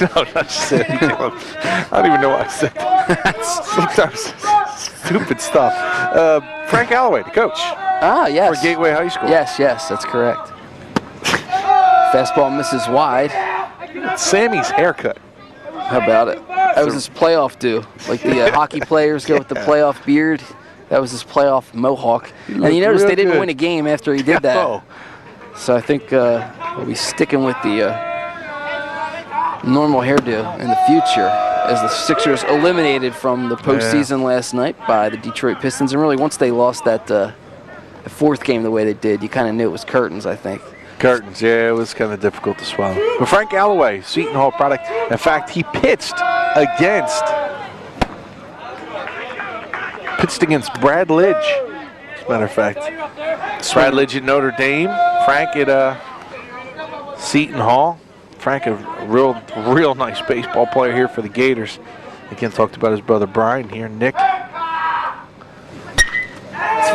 No, not Sammy Dallenberg. I don't even know why I said that. Sometimes stupid stuff. Frank Alloway, the coach. Ah, yes. For Gateway High School. Yes, that's correct. Fastball misses wide. Sammy's haircut. How about it? That was his playoff do. Like the hockey players go with the playoff beard. That was his playoff mohawk. And you notice they didn't win a game after he did that. Oh. So I think we'll be sticking with the normal hairdo in the future as the Sixers eliminated from the postseason last night by the Detroit Pistons. And really, once they lost that fourth game the way they did, you kind of knew it was curtains, I think. Curtains, yeah, it was kind of difficult to swallow. But Frank Alloway, Seton Hall product. In fact, he pitched against Brad Lidge, as a matter of fact. Brad Lidge at Notre Dame, Frank at Seton Hall. Frank, a real nice baseball player here for the Gators. Again, talked about his brother Brian here, Nick.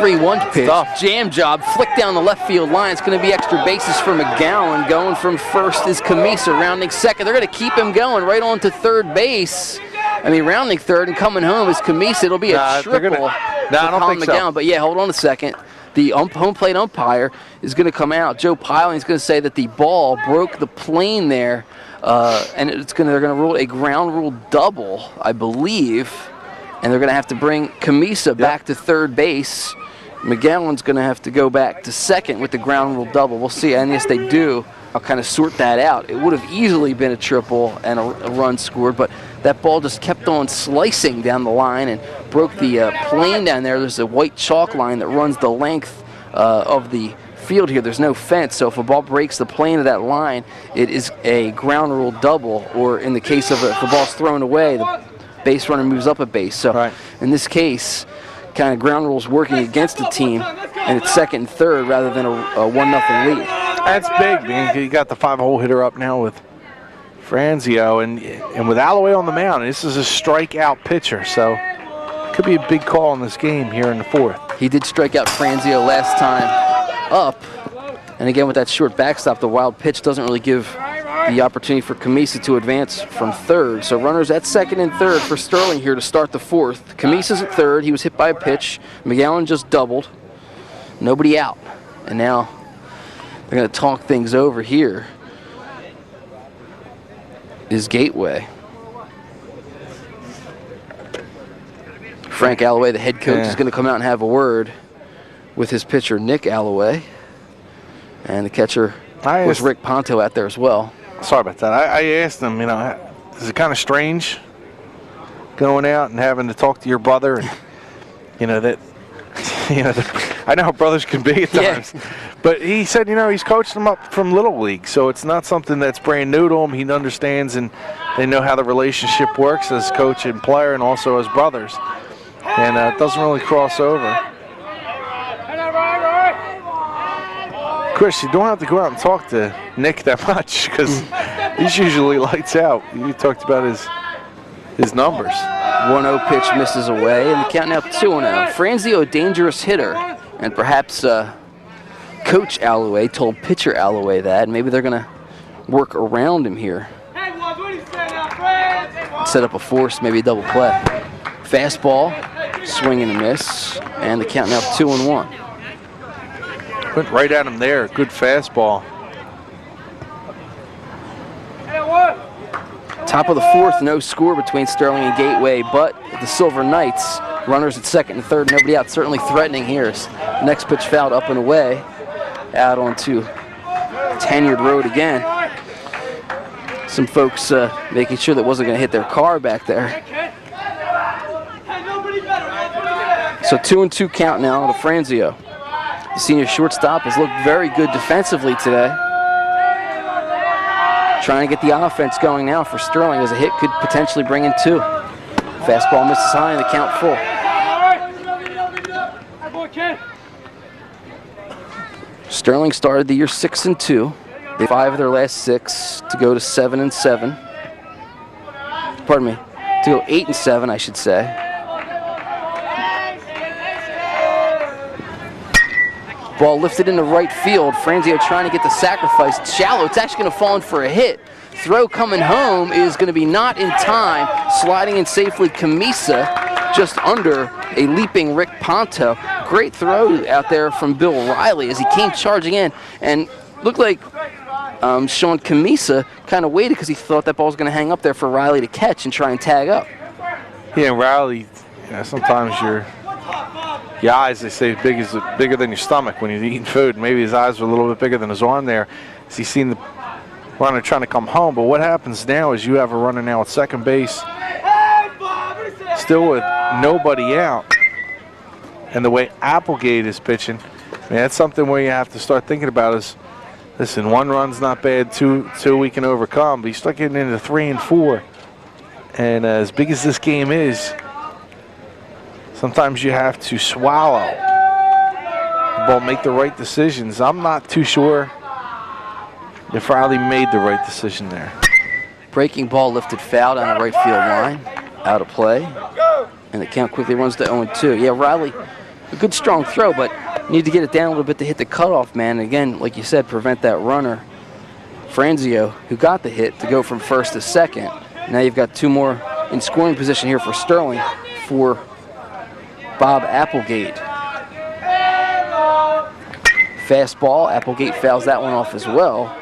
3-1 pitch, jam job, flick down the left field line. It's going to be extra bases for McGOWAN. Going from first is Camisa, rounding second. They're going to keep him going right on to third base. I mean, rounding third and coming home is Camisa. It'll be a triple for Colin McGOWAN. But yeah, hold on a second. The home plate umpire is going to come out, Joe Pyle. He's going to say that the ball broke the plane there, and they're going to rule a ground rule double, I believe. And they're going to have to bring Camisa back to third base. McGowan's going to have to go back to second with the ground rule double. We'll see, and yes, they do. I'll kind of sort that out. It would have easily been a triple and a run scored, but that ball just kept on slicing down the line and broke the plane down there. There's a white chalk line that runs the length of the field here. There's no fence, so if a ball breaks the plane of that line, it is a ground rule double, or in the case of if the ball's thrown away, the base runner moves up a base. So in this case, kind of ground rules working against the team, and it's second and third rather than a 1-0 lead. That's big, man. You got the 5-hole hitter up now with Franzeo, and with Alloway on the mound. This is a strikeout pitcher, so could be a big call in this game here in the fourth. He did strike out Franzeo last time up, and again with that short backstop, the wild pitch doesn't really give the opportunity for Camisa to advance from third. So runners at second and third for Sterling here to start the fourth. Camisa's at third. He was hit by a pitch. McGOWAN just doubled. Nobody out. And now they're going to talk things over here. Is Gateway. Frank Alloway, the head coach, is going to come out and have a word with his pitcher, Nick Alloway. And the catcher was Rick Ponto out there as well. Sorry about that. I asked him, you know, is it kind of strange going out and having to talk to your brother? And, you know, I know how brothers can be at times. Yeah. But he said, you know, he's coached them up from Little League, so it's not something that's brand new to him. He understands, and they know how the relationship works as coach and player, and also as brothers. And it doesn't really cross over. Chris, you don't have to go out and talk to Nick that much because he's usually lights out. You talked about his numbers. 1-0 pitch misses away, and the count now 2-0. Franzeo, a dangerous hitter, and perhaps Coach Alloway told pitcher Alloway that, and maybe they're going to work around him here. Set up a force, maybe a double play. Fastball, swing and a miss, and the count now 2-1. Went right at him there. Good fastball. Top of the fourth, no score between Sterling and Gateway, but the Silver Knights, runners at second and third, nobody out, certainly threatening here. The next pitch fouled up and away, out onto Tenured Road again. Some folks making sure that wasn't going to hit their car back there. So 2-2 count now to Franzeo. The senior shortstop has looked very good defensively today. Trying to get the offense going now for Sterling as a hit could potentially bring in two. Fastball misses high and the count full. Sterling started the year 6-2. They 5 of their last 6 to go to 7-7. Pardon me, to go 8-7, I should say. Ball lifted into right field. Franzeo trying to get the sacrifice. Shallow. It's actually going to fall in for a hit. Throw coming home is going to be not in time. Sliding in safely, Camisa, just under a leaping Rick Ponto. Great throw out there from Bill Riley as he came charging in and looked like Sean Camisa kind of waited because he thought that ball was going to hang up there for Riley to catch and try and tag up. Yeah, and Riley, sometimes your eyes, they say, bigger than your stomach when you're eating food. Maybe his eyes were a little bit bigger than his arm there as he's seen the runner trying to come home. But what happens now is you have a runner now at second base, still with nobody out. And the way Applegate is pitching, man, that's something where you have to start thinking about is, listen, 1 run's not bad, two we can overcome, but you start getting into 3 and 4. And as big as this game is, sometimes you have to swallow the ball, make the right decisions. I'm not too sure if Riley made the right decision there. Breaking ball lifted foul down the right field line, out of play. And the count quickly runs to 0-2. Yeah, Riley, a good strong throw, but need to get it down a little bit to hit the cutoff man. And again, like you said, prevent that runner, Franzeo, who got the hit, to go from first to second. Now you've got 2 more in scoring position here for Sterling for Bob Applegate. Fastball, Applegate fouls that one off as well.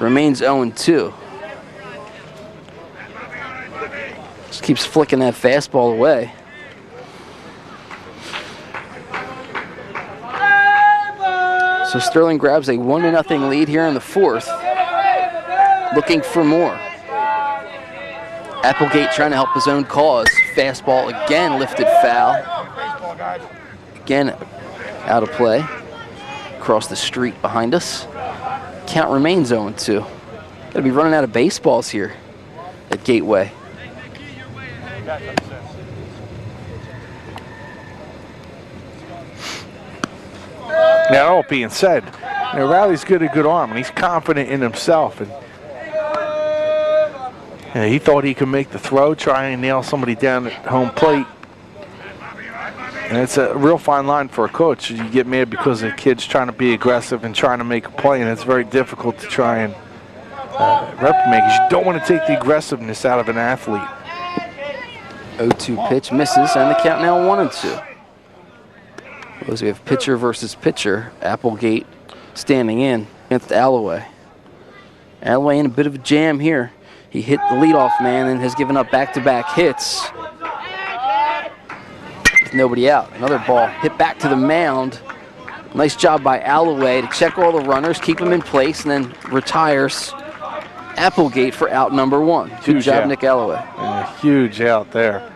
Remains 0-2. Just keeps flicking that fastball away. So Sterling grabs a 1-0 lead here in the 4th. Looking for more. Applegate trying to help his own cause. Fastball again lifted foul. Again out of play. Across the street behind us. Count remains 0-2. Gotta be running out of baseballs here at Gateway. Now, all being said, Riley's got a good arm and he's confident in himself. And he thought he could make the throw, try and nail somebody down at home plate. And it's a real fine line for a coach. You get mad because the kid's trying to be aggressive and trying to make a play, and it's very difficult to try and reprimand because you don't want to take the aggressiveness out of an athlete. 0-2 pitch misses, and the count now 1-2. As we have pitcher versus pitcher. Applegate standing in against Alloway. Alloway in a bit of a jam here. He hit the leadoff man and has given up back-to-back hits. With nobody out. Another ball hit back to the mound. Nice job by Alloway to check all the runners, keep them in place, and then retires Applegate for out number 1. Good job, Nick Alloway. And a huge out there.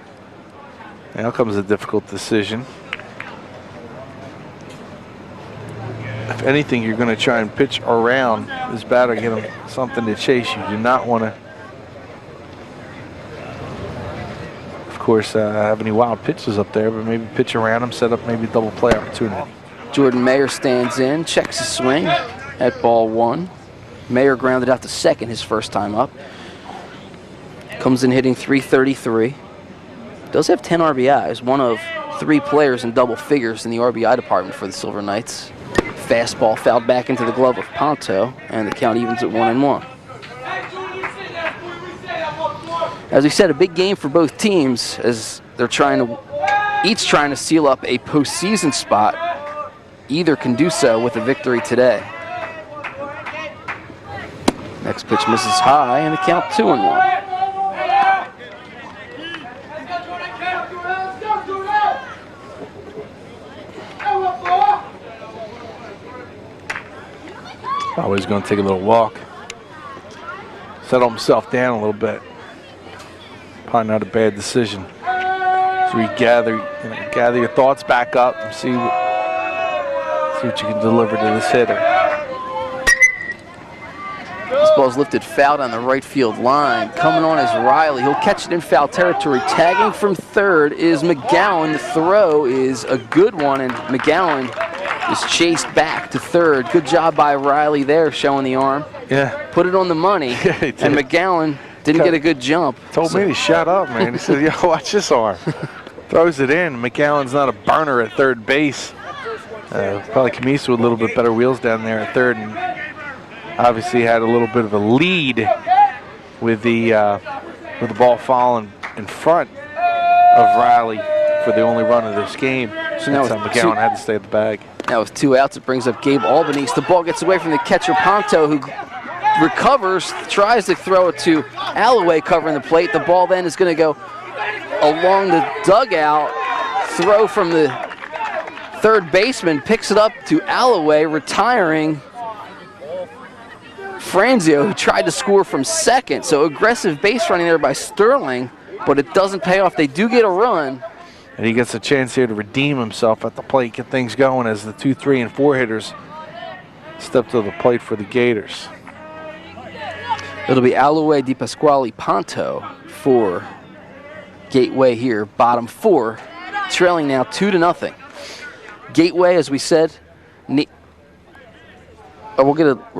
Now comes a difficult decision. If anything, you're going to try and pitch around this batter, get him something to chase. You do not want to, of course, have any wild pitches up there, but maybe pitch around him, set up maybe double play opportunity. Jordan Mayer stands in, checks his swing at ball 1. Mayer grounded out to second his first time up. Comes in hitting .333. Does have 10 RBIs, one of 3 players in double figures in the RBI department for the Silver Knights. Fastball fouled back into the glove of Ponto, and the count evens at 1-1. As we said, a big game for both teams as they're each trying to seal up a postseason spot. Either can do so with a victory today. Next pitch misses high, and the count 2-1. Always going to take a little walk. Settle himself down a little bit. Probably not a bad decision. So you gather your thoughts back up and see what you can deliver to this hitter. This ball's lifted foul down the right field line. Coming on is Riley. He'll catch it in foul territory. Tagging from third is McGOWAN. The throw is a good one, and McGOWAN is chased back to third. Good job by Riley there, showing the arm. Yeah. Put it on the money. Yeah, he did. And McGOWAN didn't get a good jump. Told me to shut up, man. He said, yo, watch this arm. Throws it in. McGowan's not a burner at third base. Probably Camisa with a little bit better wheels down there at third, and obviously had a little bit of a lead with the ball falling in front of Riley for the only run of this game. So now McGowan had to stay at the bag. Now with 2 outs, it brings up Gabe Albanese. The ball gets away from the catcher Ponto, who recovers, tries to throw it to Alloway covering the plate. The ball then is going to go along the dugout. Throw from the third baseman, picks it up to Alloway, retiring Franzeo, who tried to score from second. So aggressive base running there by Sterling, but it doesn't pay off. They do get a run. And he gets a chance here to redeem himself at the plate, get things going as the 2, 3, and 4 hitters step to the plate for the Gators. It'll be Alloway, DePasquale, Ponto for Gateway here, bottom 4, trailing now 2-0. Gateway, as we said, we're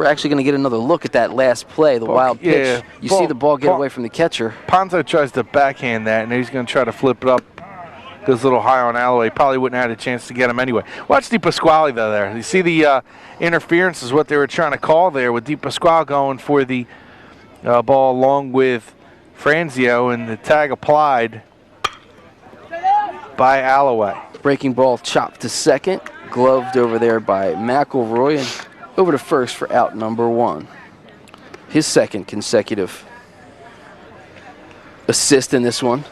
actually going to get another look at that last play, the wild pitch. You see the ball get away from the catcher. Ponto tries to backhand that, and he's going to try to flip it up. Goes a little high on Alloway. Probably wouldn't have had a chance to get him anyway. Watch DePasquale, though, there. You see the interference is what they were trying to call there, with DePasquale going for the ball along with Franzeo, and the tag applied by Alloway. Breaking ball chopped to second, gloved over there by McElroy, and over to first for out number 1. His second consecutive assist in this one.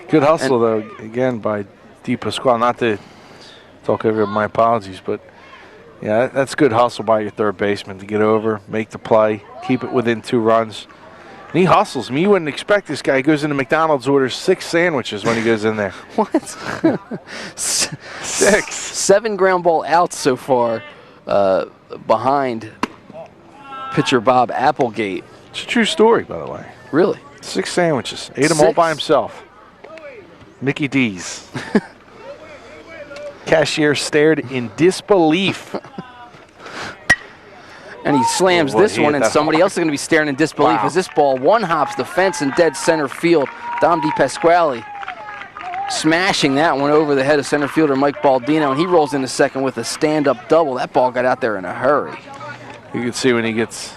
Good hustle, though, again, by DePasquale. Not to talk over my apologies, but yeah, that's good hustle by your third baseman to get over, make the play, keep it within 2 runs. And he hustles. I mean, you wouldn't expect this guy. He goes into McDonald's, orders 6 sandwiches when he goes in there. What? 6. 7 ground ball outs so far behind pitcher Bob Applegate. It's a true story, by the way. Really? 6 sandwiches. Ate them all by himself. Mickey D's. Cashier stared in disbelief. And he slams this one, and somebody else is going to be staring in disbelief as this ball one-hops the fence in dead center field. Dom DePasquale smashing that one over the head of center fielder Mike Baldino, and he rolls into second with a stand-up double. That ball got out there in a hurry. You can see when he gets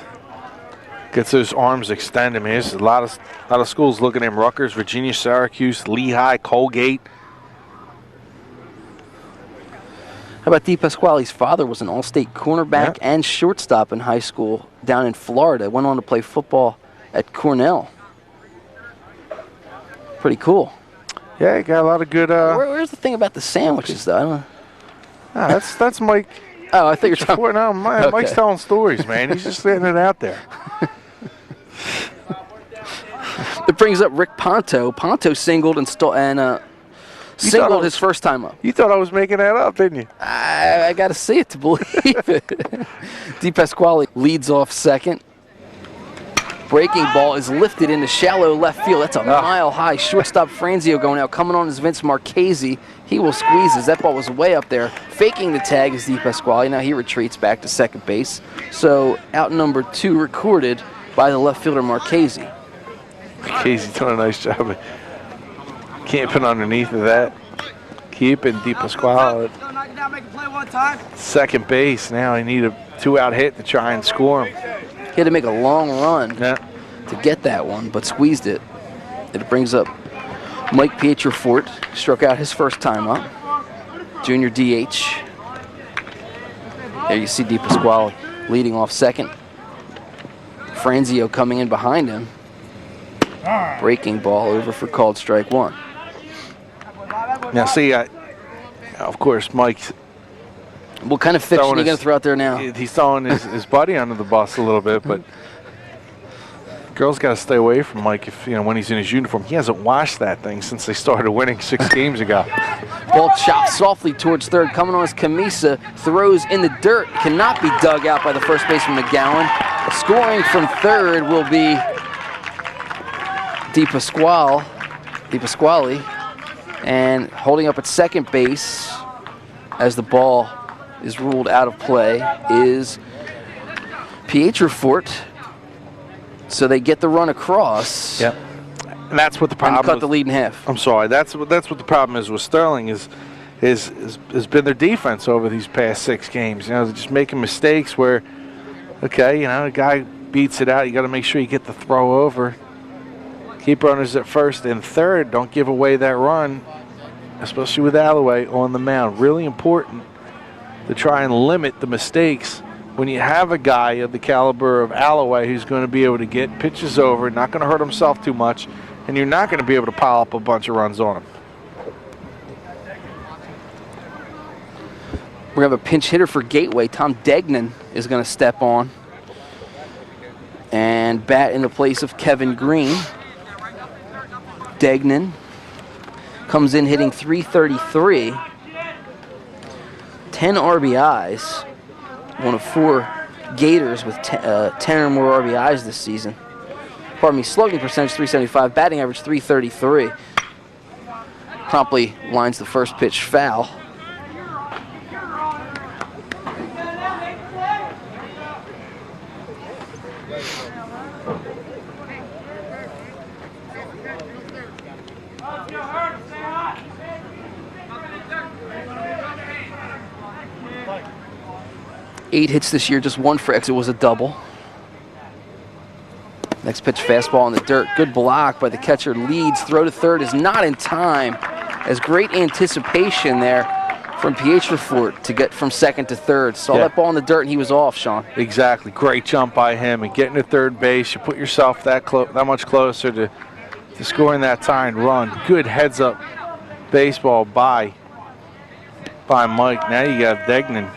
those arms extended. I mean, there's a lot of schools looking at him. Rutgers, Virginia, Syracuse, Lehigh, Colgate. How about DePasquale's father was an all-state cornerback and shortstop in high school down in Florida. Went on to play football at Cornell. Pretty cool. Yeah, he got a lot of good. Where's the thing about the sandwiches, though? I don't know. That's Mike. Oh, I thought you were talking. No, Mike's telling stories, man. He's just letting it out there. It brings up Rick Ponto. Ponto singled and singled his first time up. You thought I was making that up, didn't you? I got to see it to believe it. DePasquale leads off second. Breaking ball is lifted into shallow left field. That's a mile high. Shortstop Franzeo going out. Coming on is Vince Marchese. He will squeeze as that ball was way up there. Faking the tag is DePasquale. Now he retreats back to second base. So out number 2 recorded by the left fielder Marchese. Marchese doing a nice job of camping underneath of that. Keeping DePasquale at second base. Now he need a 2-out hit to try and score him. He had to make a long run to get that one, but squeezed it. It brings up Mike Pietroforte, struck out his first time up. Junior DH. There you see DePasquale leading off second. Franzeo coming in behind him. Breaking ball over for called strike 1. Now see, of course, Mike's. What kind of fiction are you going to throw out there now? He's throwing his buddy under the bus a little bit, but girls got to stay away from Mike when he's in his uniform. He hasn't washed that thing since they started winning 6 games ago. Ball chopped softly towards third. Coming on is Camisa. Throws in the dirt. Cannot be dug out by the first baseman McGowan. Scoring from third will be DePasquale. And holding up at second base as the ball is ruled out of play is Pietroforte. So they get the run across. Yep. And that's what the problem and cut the lead in half. I'm sorry. That's what the problem is with Sterling has been their defense over these past 6 games. You know, they're just making mistakes where, okay, you know, a guy beats it out. You got to make sure you get the throw over. Keep runners at first and third. Don't give away that run, especially with Alloway on the mound. Really important to try and limit the mistakes when you have a guy of the caliber of Alloway who's going to be able to get pitches over, not going to hurt himself too much, and you're not going to be able to pile up a bunch of runs on him. We have a pinch hitter for Gateway. Tom Degnan is going to step on and bat in the place of Kevin Greene. Degnan comes in hitting .333, 10 RBIs, one of 4 Gators with 10 or more RBIs this season. Pardon me, slugging percentage .375, batting average .333. Promptly lines the first pitch foul. Eight hits this year, just 1 for X. It was a double. Next pitch, fastball in the dirt. Good block by the catcher. Leeds. Throw to third is not in time. As great anticipation there from Pietroforte to get from second to third. Saw that ball in the dirt and he was off, Sean. Exactly. Great jump by him. And getting to third base, you put yourself that much closer to scoring that tying run. Good heads-up baseball by Mike. Now you got Degnan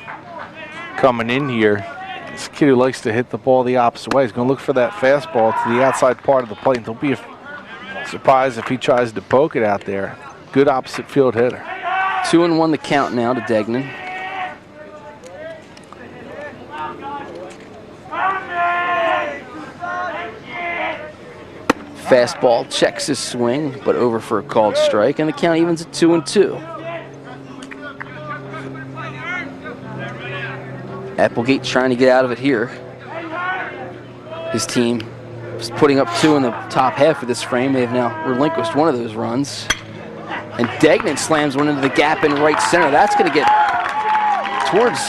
coming in here. This kid who likes to hit the ball the opposite way. He's going to look for that fastball to the outside part of the plate. Don't be surprised if he tries to poke it out there. Good opposite field hitter. 2-1 the count now to Degnan. Fastball checks his swing, but over for a called strike, and the count evens at 2-2. Applegate trying to get out of it here. His team is putting up 2 in the top half of this frame. They have now relinquished one of those runs. And Degnan slams one into the gap in right center. That's going to get towards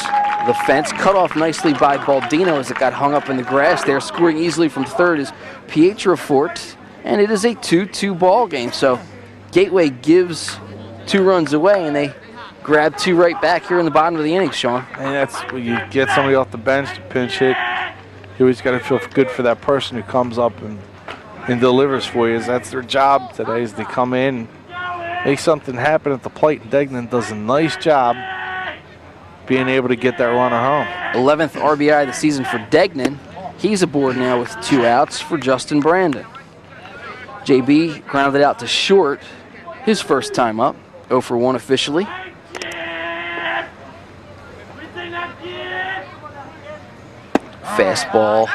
the fence. Cut off nicely by Baldino as it got hung up in the grass there. Scoring easily from third is Pietroforte. And it is a 2-2 ball game. So Gateway gives 2 runs away, and they grab 2 right back here in the bottom of the inning, Sean. And that's when you get somebody off the bench to pinch hit. You always got to feel good for that person who comes up and delivers for you. That's their job today, is they come in, make something happen at the plate. And Degnan does a nice job being able to get that runner home. 11th RBI of the season for Degnan. He's aboard now with 2 outs for Justin Brandon. JB grounded out to short his first time up. 0 for 1 officially. Fastball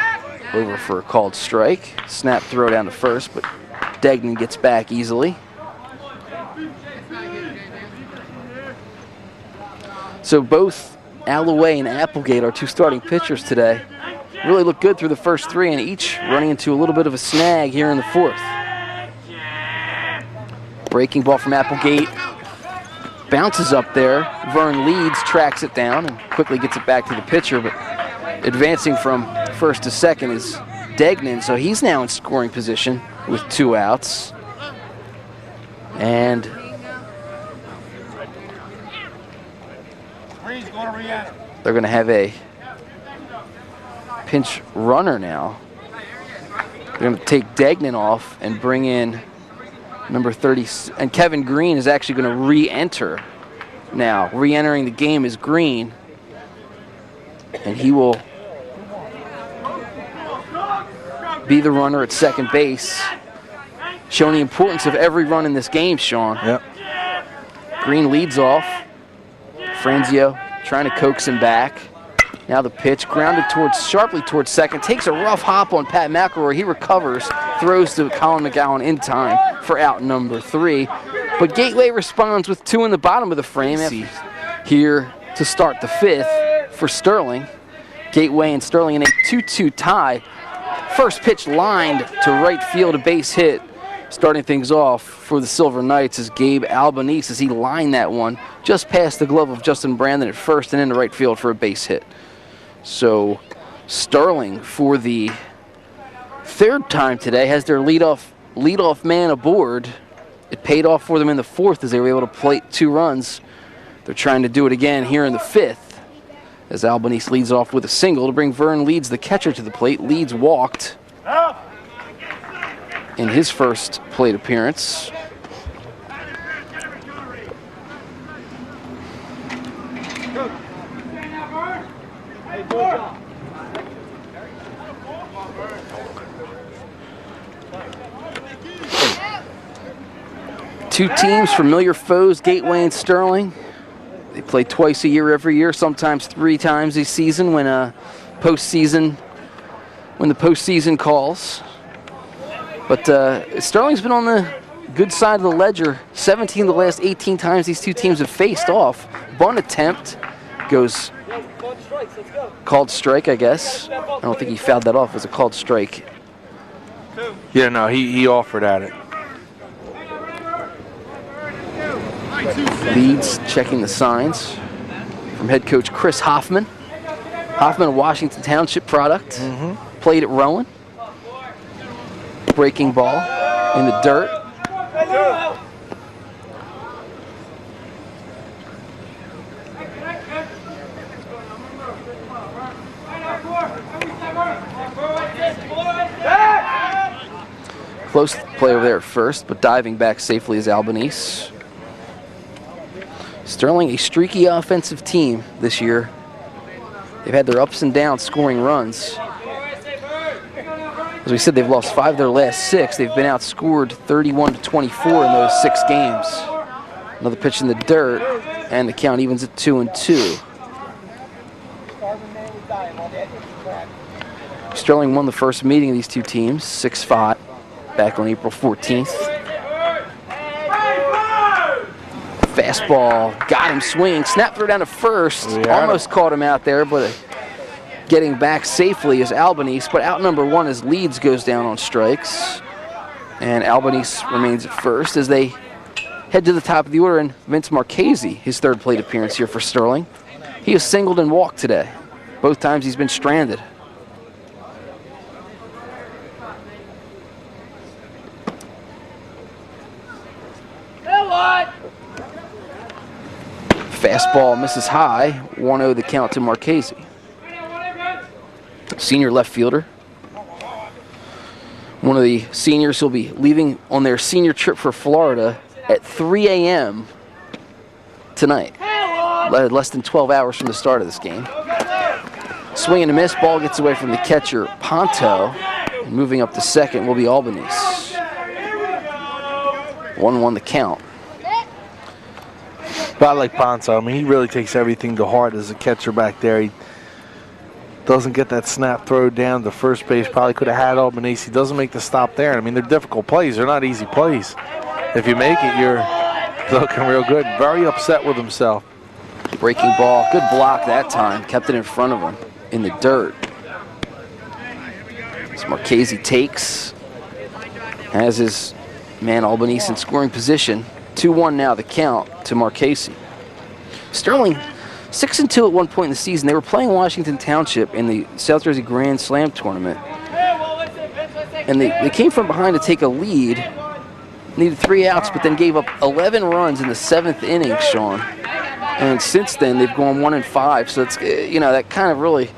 over for a called strike. Snap throw down to first, but Degnan gets back easily. So both Alloway and Applegate, our 2 starting pitchers today, really look good through the first 3, and each running into a little bit of a snag here in the 4th. Breaking ball from Applegate. Bounces up there. Vern Leeds tracks it down and quickly gets it back to the pitcher, but advancing from first to second is Degnan, so he's now in scoring position with 2 outs. And they're going to have a pinch runner now. They're going to take Degnan off and bring in number 30, and Kevin Greene is actually going to re-enter now. Re-entering the game is Greene, and he will be the runner at second base, showing the importance of every run in this game, Sean. Yep. Greene leads off. Franzeo trying to coax him back. Now the pitch, grounded sharply towards second, takes a rough hop on Pat McElroy. He recovers, throws to Colin McGOWAN in time for out number 3. But Gateway responds with 2 in the bottom of the frame. Here to start the 5th for Sterling. Gateway and Sterling in a 2-2 tie. First pitch lined to right field, a base hit. Starting things off for the Silver Knights is Gabe Albanese as he lined that one just past the glove of Justin Brandon at first and into right field for a base hit. So Sterling, for the 3rd time today, has their leadoff man aboard. It paid off for them in the 4th as they were able to plate 2 runs. They're trying to do it again here in the 5th as Albanese leads off with a single to bring Vern Leeds, the catcher, to the plate. Leeds walked in his first plate appearance. Two teams, familiar foes, Gateway and Sterling. They play twice a year every year, sometimes 3 times a season when the postseason calls. But Sterling's been on the good side of the ledger. 17 of the last 18 times these two teams have faced off. Bunt attempt goes called strike, I guess. I don't think he fouled that off. It was a called strike. Yeah, no, he offered at it. Leeds checking the signs from head coach Chris Hoffman. Hoffman, a Washington Township product. Played at Rowan. Breaking ball in the dirt. Close play over there at first, but diving back safely is Albanese. Sterling, a streaky offensive team this year. They've had their ups and downs scoring runs. As we said, they've lost 5 of their last 6. They've been outscored 31-24 in those 6 games. Another pitch in the dirt, and the count evens at 2-2. Sterling won the first meeting of these two teams, 6-5, back on April 14th. Fastball, got him swinging, snap throw down to first, almost caught him out there, but getting back safely is Albanese, but out number 1 as Leeds goes down on strikes. And Albanese remains at first as they head to the top of the order, and Vince Marchese, his 3rd plate appearance here for Sterling. He has singled and walked today. Both times he's been stranded. Fastball misses high, 1-0 the count to Marchese. Senior left fielder. One of the seniors will be leaving on their senior trip for Florida at 3 a.m. tonight. Less than 12 hours from the start of this game. Swing and a miss, ball gets away from the catcher, Ponto. And moving up to second will be Albanese. 1-1 the count. But I like Ponto. I mean, he really takes everything to heart as a catcher back there. He doesn't get that snap throw down to first base. Probably could have had Albanese. He doesn't make the stop there. I mean, they're difficult plays. They're not easy plays. If you make it, you're looking real good. Very upset with himself. Breaking ball. Good block that time. Kept it in front of him in the dirt. As Marchese takes. Has his man Albanese in scoring position. 2-1 now the count to Marchese. Sterling 6-2 at one point in the season. They were playing Washington Township in the South Jersey Grand Slam tournament. And they came from behind to take a lead. Needed 3 outs, but then gave up 11 runs in the 7th inning, Sean. And since then, they've gone 1-5. So it's, that kind of really,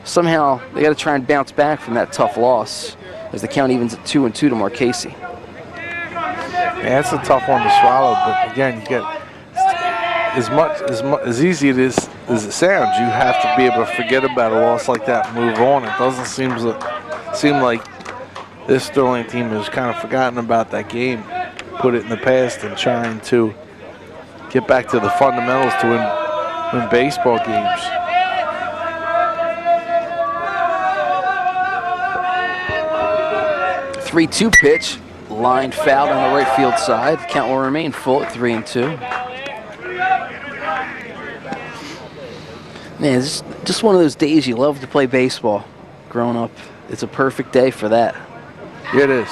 somehow, they got to try and bounce back from that tough loss as the count evens at 2-2 to Marchese. Yeah, it's a tough one to swallow, but again, you get as easy it is as it sounds. You have to be able to forget about a loss like that and move on. It doesn't seem like this Sterling team has kind of forgotten about that game, put it in the past, and trying to get back to the fundamentals to win baseball games. Three-2 pitch. Line fouled on the right field side. Count will remain full at 3-2. Man, it's just one of those days you love to play baseball. Growing up, it's a perfect day for that. Yeah, it is.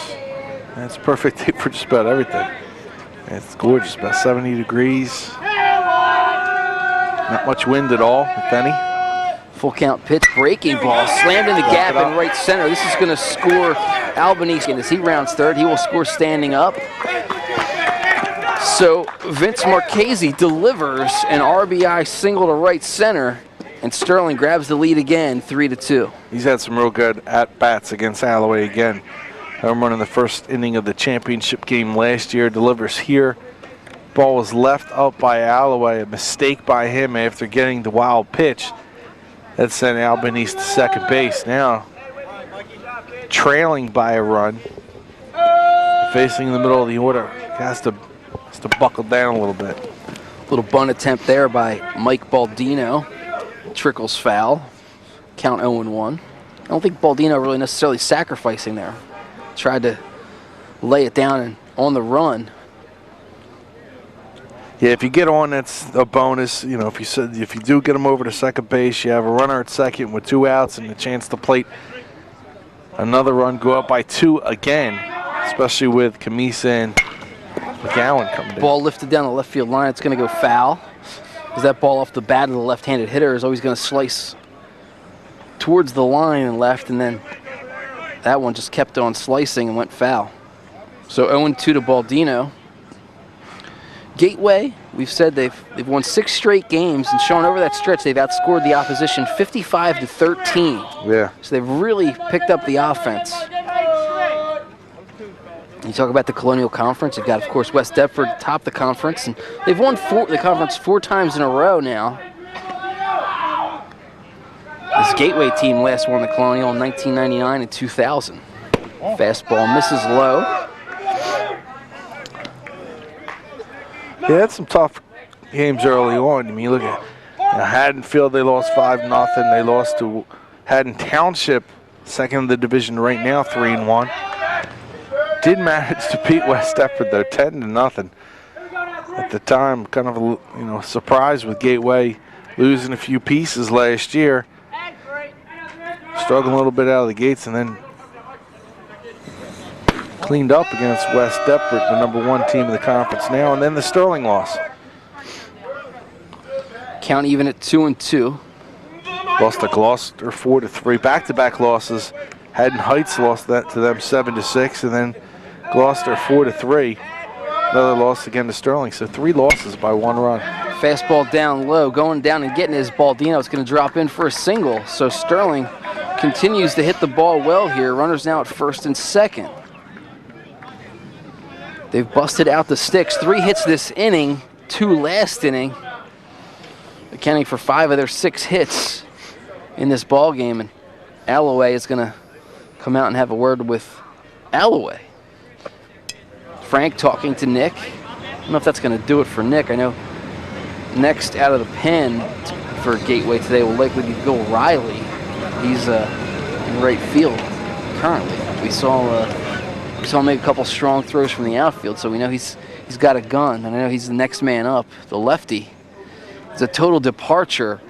It's a perfect day for just about everything. It's gorgeous, about 70 degrees. Not much wind at all, if any. Full count pitch, breaking ball, slammed in the gap in right center. This is going to score Albanese. As he rounds third, he will score standing up. So Vince Marchese delivers an RBI single to right center, and Sterling grabs the lead again, 3-2. He's had some real good at-bats against Alloway again. Home run in the first inning of the championship game last year, delivers here. Ball was left up by Alloway, a mistake by him after getting the wild pitch. That sent Albanese to second base. Now, trailing by a run, facing in the middle of the order, has to buckle down a little bit. Little bunt attempt there by Mike Baldino. Trickles foul. Count 0-1. I don't think Baldino really necessarily sacrificing there. Tried to lay it down and on the run. Yeah, if you get on, that's a bonus. You know, if you do get him over to second base, you have a runner at second with 2 outs and a chance to plate another run, go up by 2 again, especially with Camisa and McGOWAN coming in. Ball lifted down the left field line. It's going to go foul. Because that ball off the bat of the left-handed hitter is always going to slice towards the line and left, and then that one just kept on slicing and went foul. So 0-2 to Baldino. Gateway, we've said they've won 6 straight games, and showing over that stretch, they've outscored the opposition 55-13. Yeah. So they've really picked up the offense. You talk about the Colonial Conference. You've got, of course, West Deptford top the conference, and they've won the conference 4 times in a row now. This Gateway team last won the Colonial in 1999 and 2000. Fastball misses low. Yeah, that's some tough games early on. I mean, you look at Haddonfield, they lost 5-0. They lost to Haddon Township, second in the division right now, 3-1. Did manage to beat West Deptford though, 10-0. At the time, kind of a surprise with Gateway losing a few pieces last year. Struggling a little bit out of the gates, and then cleaned up against West Deptford, the #1 team in the conference now, and then the Sterling loss. Count even at 2-2. Lost to Gloucester 4-3. Back-to-back losses. Haddon Heights lost that to them 7-6, and then Gloucester 4-3. Another loss again to Sterling. So 3 losses by 1 run. Fastball down low, going down and getting his Baldino. It's going to drop in for a single. So Sterling continues to hit the ball well here. Runners now at first and second. They've busted out the sticks. 3 hits this inning, 2 last inning, accounting for 5 of their 6 hits in this ball game. And Alloway is going to come out and have a word with Alloway. Frank talking to Nick. I don't know if that's going to do it for Nick. I know next out of the pen for Gateway today will likely be Bill Riley. He's in right field currently. We saw him make a couple strong throws from the outfield, so we know he's got a gun, and I know he's the next man up, the lefty. It's a total departure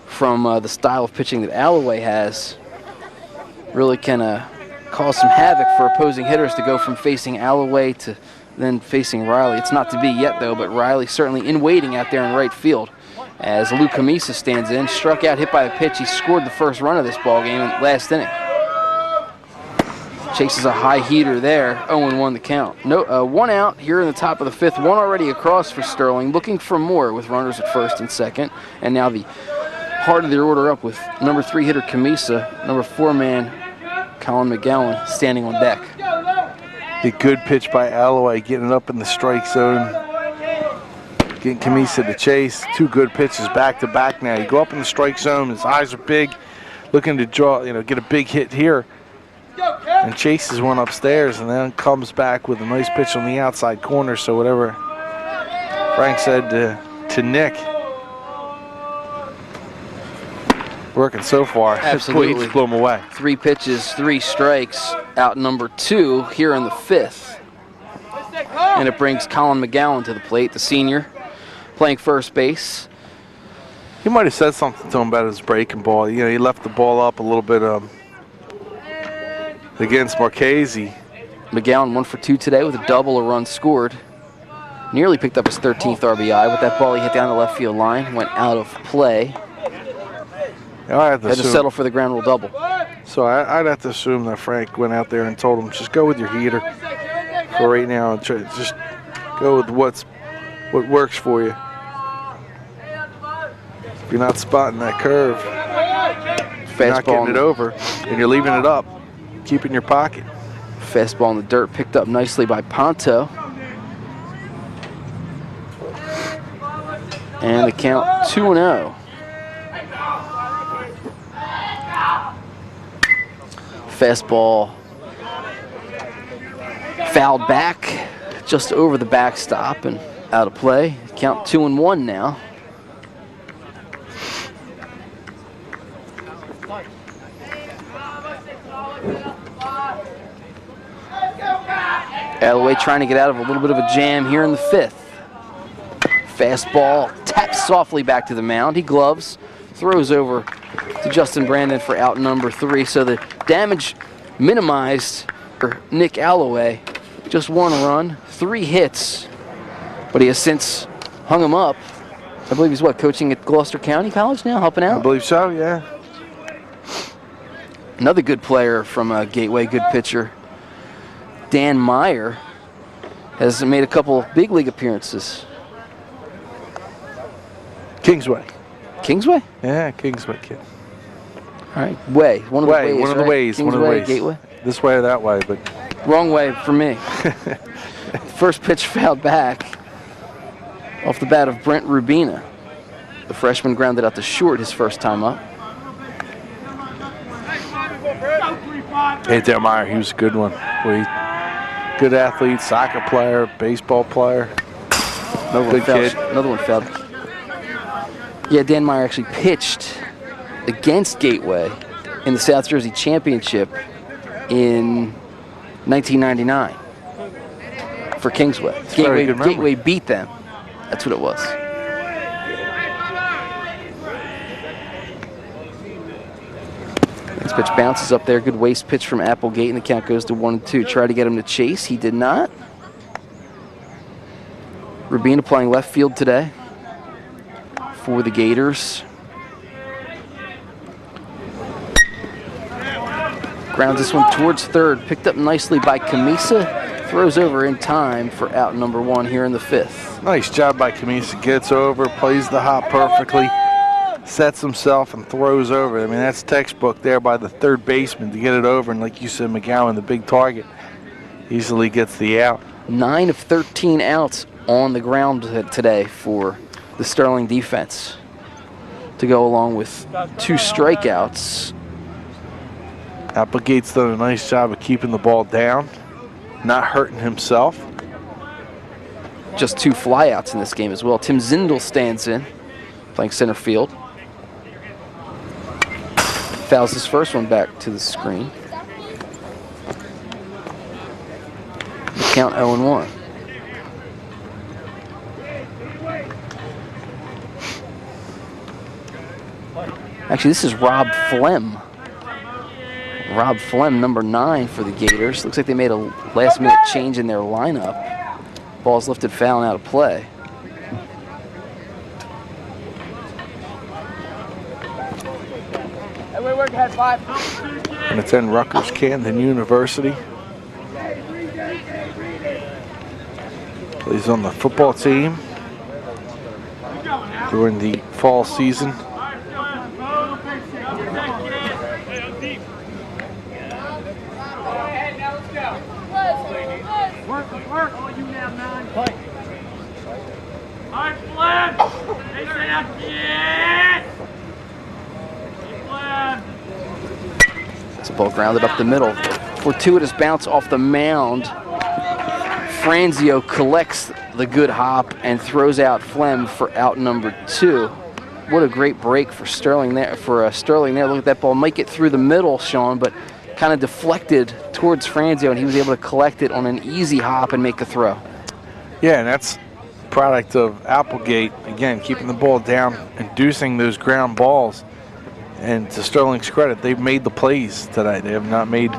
from the style of pitching that Alloway has. Really can cause some havoc for opposing hitters to go from facing Alloway to then facing Riley. It's not to be yet, though, but Riley certainly in waiting out there in right field. As Lou Camisa stands in, struck out, hit by a pitch. He scored the first run of this ball game in last inning. Chases a high heater there, 0-1 the count. No, 1 out here in the top of the 5th, 1 already across for Sterling, looking for more with runners at first and second. And now the heart of their order up with #3 hitter Camisa, #4 man Colin McGOWAN standing on deck. A good pitch by Alloway, getting it up in the strike zone. Getting Camisa to chase. 2 good pitches back to back now. You go up in the strike zone, his eyes are big, looking to draw, get a big hit here. And chases one upstairs and then comes back with a nice pitch on the outside corner. So whatever Frank said to Nick, working so far. Absolutely. Blew him away. 3 pitches, 3 strikes, out #2 here in the 5th. And it brings Colin McGOWAN to the plate, the senior, playing first base. He might have said something to him about his breaking ball. You know, he left the ball up a little bit against Marchese. McGOWAN 1 for 2 today with a double, a run scored. Nearly picked up his 13th RBI. With that ball, he hit down the left field line, went out of play. Had to settle for the ground rule double. So I'd have to assume that Frank went out there and told him, just go with your heater for right now. And just go with what works for you. If you're not spotting that curve, if you're not getting it over, and you're leaving it up, keep it in your pocket. Fastball in the dirt, picked up nicely by Ponto. And the count 2-0. Fastball fouled back just over the backstop and out of play. Count 2-1 now. Alloway trying to get out of a little bit of a jam here in the 5th. Fastball taps softly back to the mound. He gloves, throws over to Justin Brandon for out number 3. So the damage minimized for Nick Alloway. Just 1 run, 3 hits, but he has since hung him up. I believe he's coaching at Gloucester County College now, helping out? I believe so, yeah. Another good player from Gateway, good pitcher. Dan Meyer has made a couple big league appearances. Kingsway. Kingsway? Yeah, Kingsway kid. All right, Way. One of the ways. One of the ways. Kingsway, one of the ways. Gateway. This way or that way, but wrong way for me. First pitch fouled back off the bat of Brent Rubina. The freshman grounded out to short his first time up. Hey, Dan Meyer, he was a good one. Good athlete, soccer player, baseball player. Another one fouled. Yeah, Dan Meyer actually pitched against Gateway in the South Jersey Championship in 1999 for Kingsway. Gateway beat them. That's what it was. Next pitch bounces up there. Good waste pitch from Applegate, and the count goes to 1-2. Try to get him to chase. He did not. Rubina playing left field today for the Gators. Grounds this one towards third. Picked up nicely by Camisa. Throws over in time for out number 1 here in the 5th. Nice job by Camisa. Gets over, plays the hop perfectly, sets himself and throws over. I mean, that's textbook there by the third baseman to get it over. And like you said, McGOWAN, the big target, easily gets the out. 9 of 13 outs on the ground today for the Sterling defense, to go along with 2 strikeouts. Applegate's done a nice job of keeping the ball down, not hurting himself. Just 2 flyouts in this game as well. Tim Zindel stands in, playing center field. Fouls his first one back to the screen. The count 0-1. Actually, this is Rob Flem. Rob Flem, number 9 for the Gators. Looks like they made a last-minute change in their lineup. Ball's lifted foul and out of play. And it's in Rutgers Camden University. He's on the football team during the fall season. Work on you now, 9. All right, Flem. They say yes. This ball grounded up the middle. Fortuitous bounce off the mound. Franzeo collects the good hop and throws out Flem for out number 2. What a great break for Sterling there. Look at that ball. Might get through the middle, Sean, but kind of deflected towards Franzeo, and he was able to collect it on an easy hop and make the throw. Yeah, and that's product of Applegate, again, keeping the ball down, inducing those ground balls. And to Sterling's credit, they've made the plays today. They have not made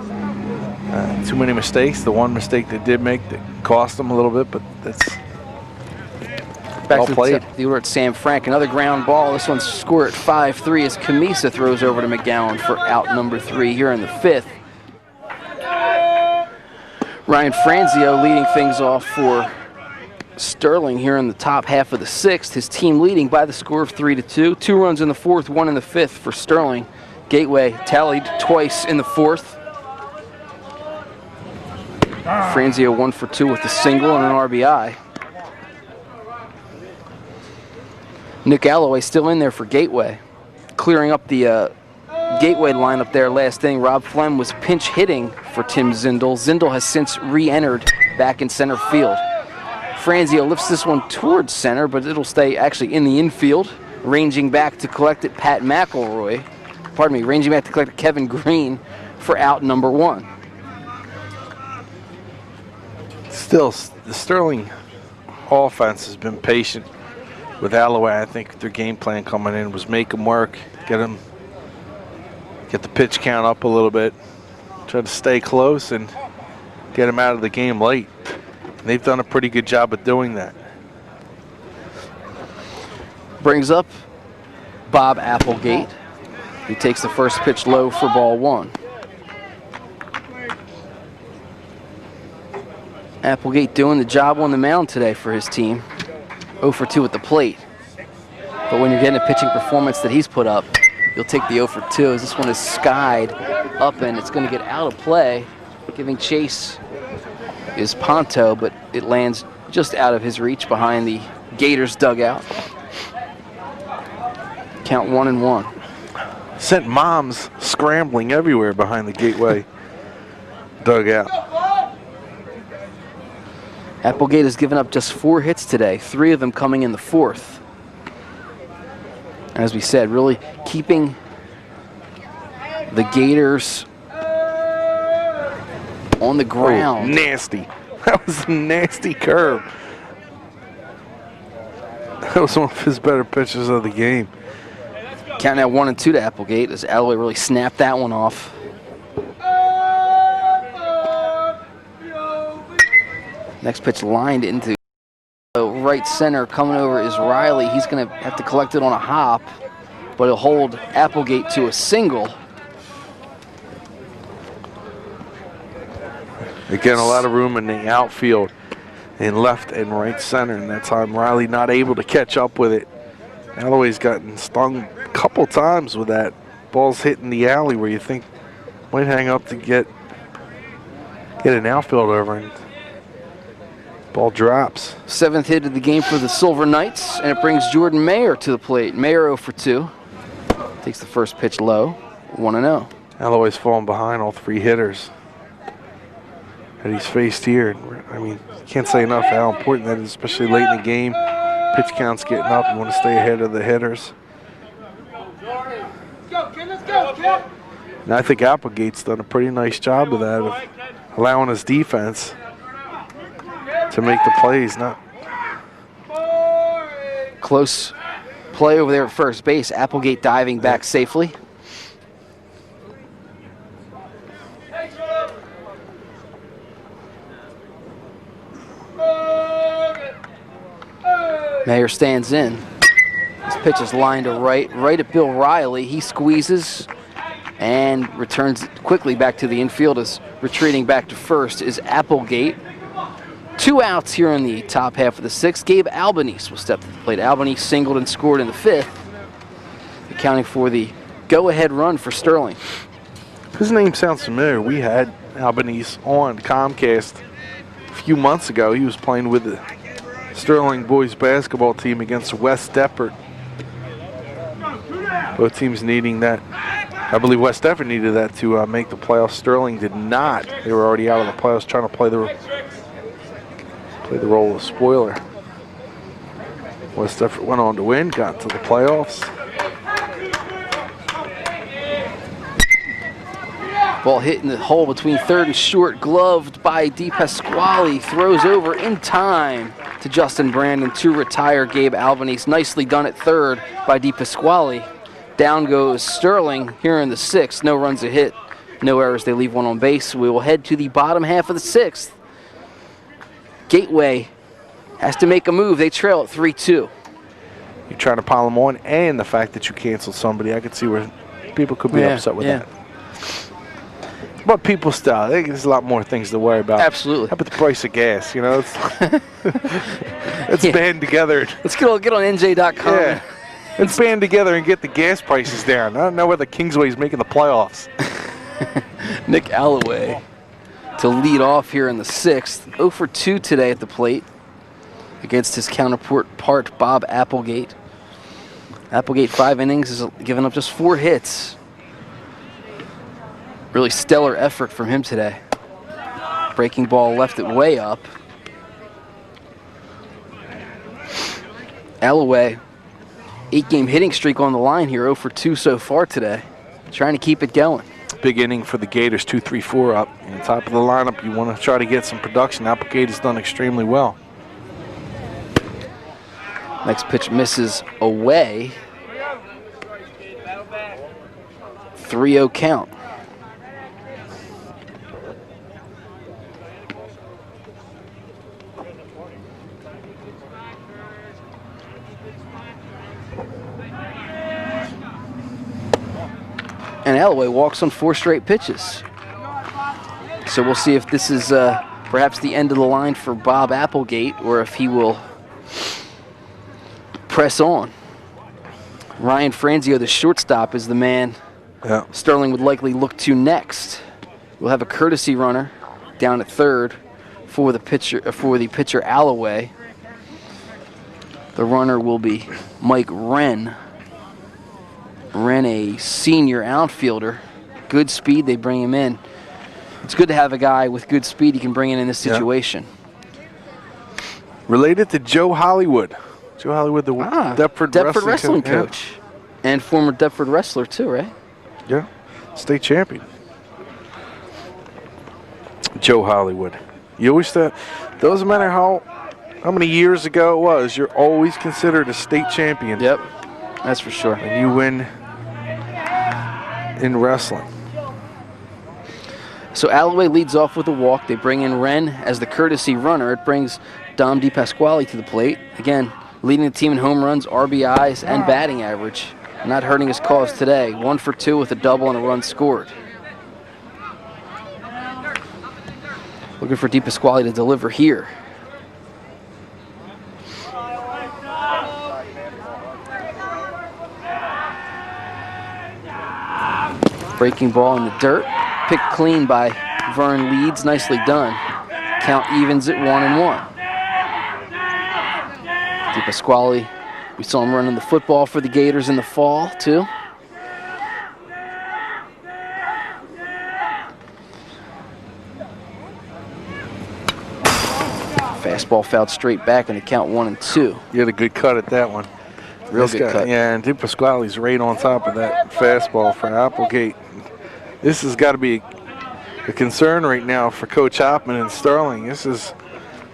too many mistakes. The one mistake they did make that cost them a little bit, but that's well played. The order at Sam Frank. Another ground ball. This one's scored at 5-3 as Camisa throws over to McGOWAN for out number 3 here in the 5th. Ryan Franzeo leading things off for Sterling here in the top half of the 6th. His team leading by the score of 3-2. 2 runs in the 4th, 1 in the 5th for Sterling. Gateway tallied twice in the 4th. Franzeo 1 for 2 with a single and an RBI. Nick Alloway still in there for Gateway. Clearing up the Gateway lineup there last inning. Rob Flem was pinch hitting for Tim Zindel. Zindel has since re-entered back in center field. Franzeo lifts this one towards center, but it'll stay actually in the infield. Ranging back to collect it, Pat McElroy. Pardon me, ranging back to collect it, Kevin Greene for out number 1. Still, the Sterling offense has been patient with Alloway. I think their game plan coming in was make him work, get the pitch count up a little bit, try to stay close and get him out of the game late. And they've done a pretty good job of doing that. Brings up Bob Applegate. He takes the first pitch low for ball 1. Applegate doing the job on the mound today for his team. 0 for 2 at the plate. But when you're getting a pitching performance that he's put up, you'll take the 0 for 2 as this one is skied up and it's going to get out of play. Giving chase is Ponto, but it lands just out of his reach behind the Gators dugout. Count 1-1. Sent moms scrambling everywhere behind the Gateway dugout. Applegate has given up just 4 hits today, 3 of them coming in the 4th. As we said, really keeping the Gators on the ground. Oh, nasty. That was a nasty curve. That was one of his better pitches of the game. Count now 1-2 to Applegate as Alloway really snapped that one off. Next pitch lined into right center. Coming over is Riley. He's going to have to collect it on a hop, but he'll hold Applegate to a single. Again, a lot of room in the outfield in left and right center, and that time Riley not able to catch up with it. Alloway's gotten stung a couple times with that. Ball's hitting the alley where you think might hang up to get an outfield over, and ball drops. 7th hit of the game for the Silver Knights, and it brings Jordan Mayer to the plate. Mayer 0 for 2. Takes the first pitch low, 1-0. Alloway's falling behind all 3 hitters that he's faced here. I mean, can't say enough how important that is, especially late in the game. Pitch count's getting up. You want to stay ahead of the hitters. And I think Applegate's done a pretty nice job of that, of allowing his defense to make the plays. Not close play over there at first base. Applegate diving back safely. Mayer stands in. This pitch is lined to right at Bill Riley. He squeezes and returns quickly back to the infield. As retreating back to first is Applegate. 2 outs here in the top half of the 6th. Gabe Albanese will step to the plate. Albanese singled and scored in the 5th, accounting for the go-ahead run for Sterling. His name sounds familiar. We had Albanese on Comcast a few months ago. He was playing with the Sterling boys basketball team against West Deptford. Both teams needing that. I believe West Deptford needed that to make the playoffs. Sterling did not. They were already out of the playoffs, trying to play the role of spoiler. West Deptford went on to win, got to the playoffs. Ball hit in the hole between third and short, gloved by DePASQUALE, throws over in time to Justin Brandon to retire Gabe Albanese. Nicely done at third by DePASQUALE. Down goes Sterling here in the 6th. No runs a hit, no errors. They leave one on base. We will head to the bottom half of the 6th. Gateway has to make a move. They trail at 3-2. You're trying to pile them on, and the fact that you canceled somebody, I could see where people could be upset with that. But people still, I think there's a lot more things to worry about. Absolutely. How about the price of gas? You know, let's band together. Let's get on NJ.com. Yeah. Let's band together and get the gas prices down. I don't know whether Kingsway's making the playoffs. Nick Alloway to lead off here in the 6th. 0 for 2 today at the plate against his counterpart Bob Applegate. Applegate 5 innings has given up just 4 hits. Really stellar effort from him today. Breaking ball left it way up. Alloway, 8-game hitting streak on the line here, 0 for 2 so far today. Trying to keep it going. Big inning for the Gators, 2-3-4 up. On top of the lineup, you want to try to get some production. Applegate has done extremely well. Next pitch misses away. 3-0 count. And Alloway walks on 4 straight pitches. So we'll see if this is perhaps the end of the line for Bob Applegate, or if he will press on. Ryan Franzeo, the shortstop, is the man Sterling would likely look to next. We'll have a courtesy runner down at third for the pitcher Alloway. The runner will be Mike Wren. Wren, a senior outfielder. Good speed, they bring him in. It's good to have a guy with good speed you can bring in this situation. Related to Joe Hollywood. Joe Hollywood, the Deptford wrestling coach. And former Deptford wrestler too, right? Yeah, state champion. Joe Hollywood. You always thought, doesn't matter how many years ago it was, you're always considered a state champion. Yep, that's for sure. And you win in wrestling. So Alloway leads off with a walk. They bring in Wren as the courtesy runner. It brings Dom DePASQUALE to the plate. Again, leading the team in home runs, RBIs, and batting average. Not hurting his cause today. 1 for 2 with a double and a run scored. Looking for DePASQUALE to deliver here. Breaking ball in the dirt. Picked clean by Vern Leeds. Nicely done. Count evens at 1-1. DePASQUALE, we saw him running the football for the Gators in the fall, too. Fastball fouled straight back, and the count 1-2. You had a good cut at that one. Real good cut. Yeah, and DePASQUALE's right on top of that fastball for Applegate. This has got to be a concern right now for Coach Hoppman and Sterling. This is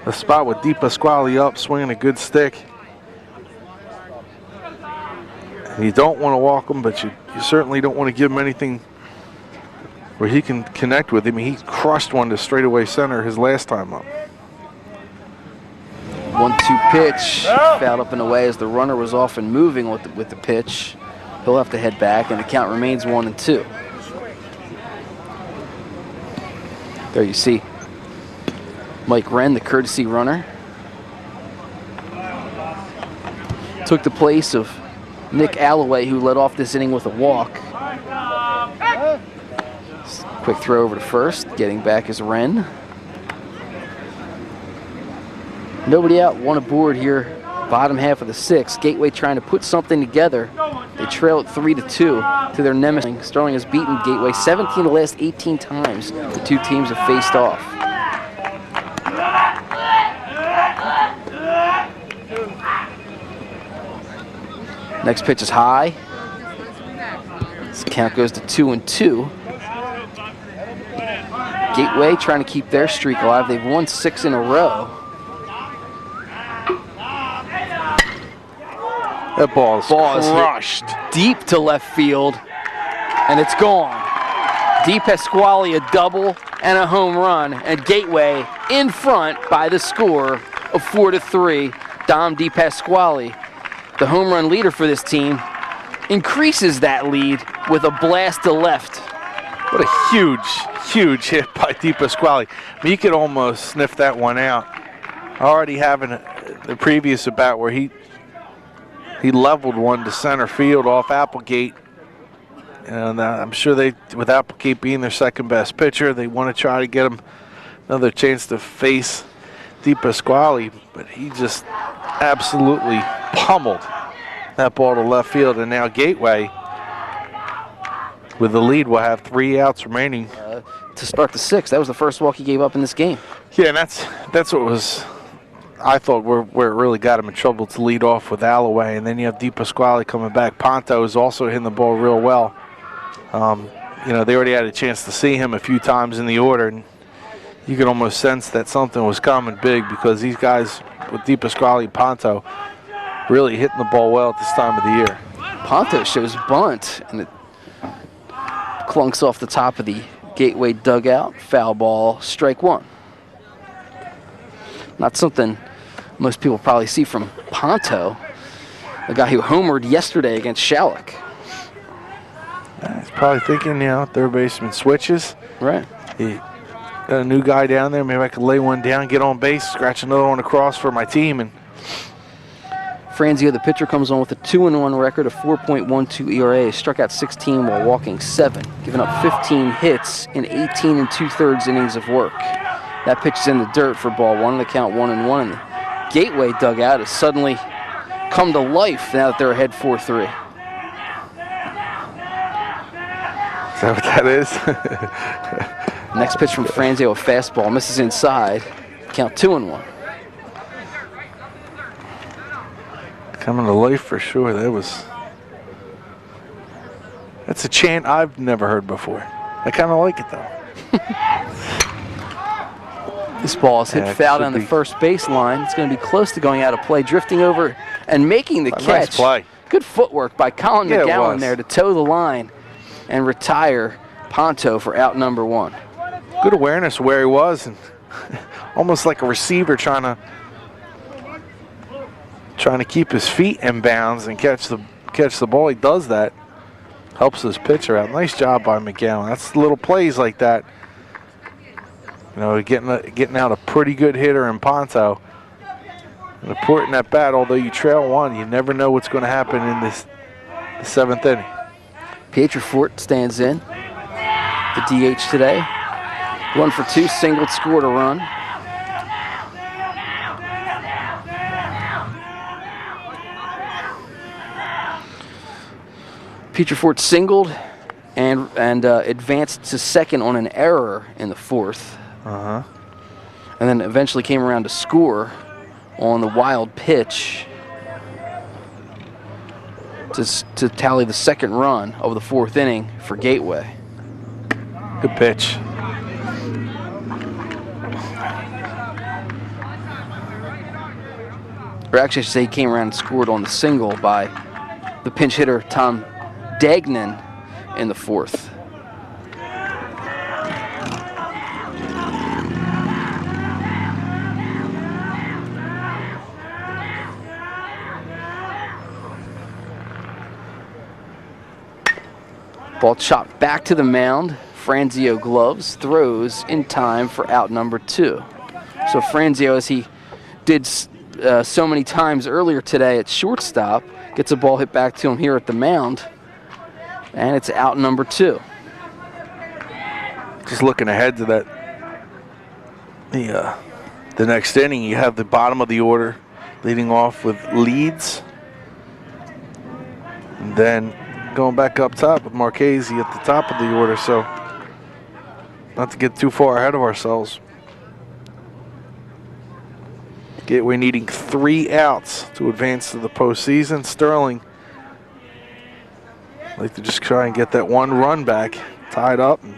a spot with DePASQUALE up, swinging a good stick. And you don't want to walk him, but you certainly don't want to give him anything where he can connect with him. He crushed one to straightaway center his last time up. 1-2 pitch, fouled up and away as the runner was off and moving with the pitch. He'll have to head back, and the count remains 1-2. There you see Mike Wren, the courtesy runner, took the place of Nick Alloway, who led off this inning with a walk. Quick throw over to first, getting back is Wren. Nobody out, one aboard here, bottom half of the 6th. Gateway trying to put something together. They trail it 3-2 to their nemesis. Sterling has beaten Gateway 17 of the last 18 times the two teams have faced off. Next pitch is high. This count goes to 2-2. Gateway trying to keep their streak alive. They've won 6 in a row. That ball is crushed deep to left field, and it's gone. DePASQUALE a double and a home run, and Gateway in front by the score of 4-3. Dom DePASQUALE, the home run leader for this team, increases that lead with a blast to left. What a huge hit by DePASQUALE. I mean, you could almost sniff that one out. Already having the previous at bat where he leveled one to center field off Applegate. And I'm sure with Applegate being their second best pitcher, they want to try to get him another chance to face DePASQUALE, but he just absolutely pummeled that ball to left field. And now Gateway, with the lead, will have 3 outs remaining to start the 6th. That was the first walk he gave up in this game. Yeah, and that's what was, I thought, where it really got him in trouble, to lead off with Alloway. And then you have DePASQUALE coming back. Ponto is also hitting the ball real well. You know, they already had a chance to see him a few times in the order, and you could almost sense that something was coming big, because these guys with DePASQUALE and Ponto really hitting the ball well at this time of the year. Ponto shows bunt, and it clunks off the top of the Gateway dugout. Foul ball, strike 1. Not something most people probably see from Ponto, the guy who homered yesterday against Shalleck. He's probably thinking, you know, third baseman switches. Right. He got a new guy down there. Maybe I could lay one down, get on base, scratch another one across for my team. And Franzeo, the pitcher, comes on with a 2-1 record, a 4.12 ERA. He struck out 16 while walking 7, giving up 15 hits in 18 2/3 innings of work. That pitch is in the dirt for ball 1, the count 1-1. And the Gateway dugout has suddenly come to life now that they're ahead 4-3. Is that what that is? Next pitch from Franzeo, a fastball, misses inside. Count 2-1. Coming to life for sure. That's a chant I've never heard before. I kind of like it though. This ball is hit foul down the first baseline. It's going to be close to going out of play, drifting over and making the catch. Nice play. Good footwork by Colin McGOWAN there to toe the line and retire Ponto for out number 1. Good awareness where he was, and almost like a receiver trying to keep his feet in bounds and catch the ball. He does that. Helps his pitcher out. Nice job by McGOWAN. That's little plays like that. You know, getting out a pretty good hitter in Ponto. An important at bat, although you trail 1, you never know what's going to happen in the 7th inning. Pietroforte stands in, the DH today. 1 for 2, singled, scored a run. Pietroforte singled and advanced to second on an error in the 4th. And then eventually came around to score on the wild pitch to tally the 2nd run of the 4th inning for Gateway. Good pitch. Or actually, I should say he came around and scored on the single by the pinch hitter Tom DeGNAN in the 4th. Ball chopped back to the mound. Franzeo gloves, throws in time for out number 2. So Franzeo, as he did so many times earlier today at shortstop, gets a ball hit back to him here at the mound, and it's out number 2. Just looking ahead to that, the next inning, you have the bottom of the order leading off with LEEDS, and then going back up top with Marchese at the top of the order. So not to get too far ahead of ourselves. Gateway needing 3 outs to advance to the postseason. Sterling like to just try and get that 1 run back, tied up, and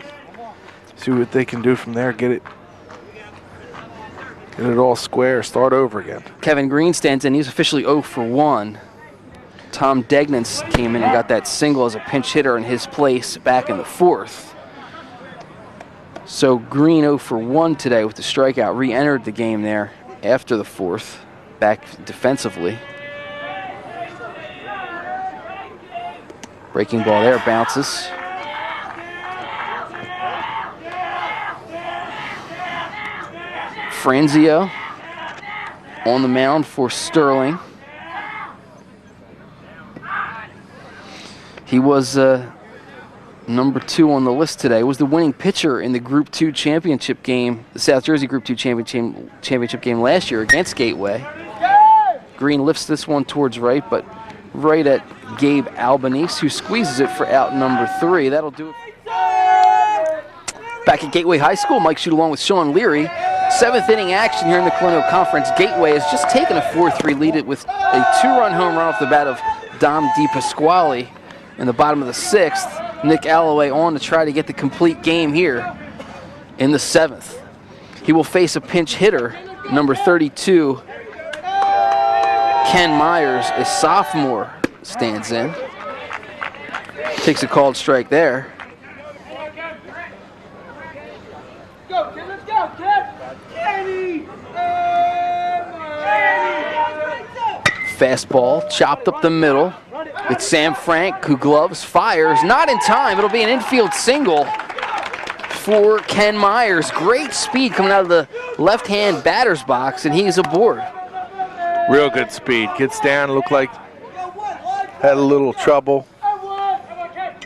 See what they can do from there. Get it all square. Start over again. Kevin Greene stands in. He's officially 0 for 1. Tom Degnan came in and got that single as a pinch hitter in his place back in the 4th. So Greene 0 for 1 today with the strikeout. Re-entered the game there after the 4th, back defensively. Breaking ball there, bounces. Franzeo on the mound for Sterling. He was number 2 on the list today. Was the winning pitcher in the Group 2 championship game, the South Jersey Group 2 championship game last year against Gateway. Greene lifts this one towards right, but right at Gabe Albanese, who squeezes it for out number 3. That'll do it. Back at Gateway High School, Mike Shoot along with Sean Leary. 7th inning action here in the Colonial Conference. Gateway has just taken a 4-3 lead with a 2-run home run off the bat of Dom DePASQUALE in the bottom of the 6th. Nick Alloway on to try to get the complete game here in the 7th. He will face a pinch hitter, number 32, Ken Myers, a sophomore, stands in. Takes a called strike there. Fastball chopped up the middle. It's Sam Frank who gloves, fires, not in time. It'll be an infield single for Ken Myers. Great speed coming out of the left-hand batter's box, and he's aboard. Real good speed. Gets down, looked like had a little trouble.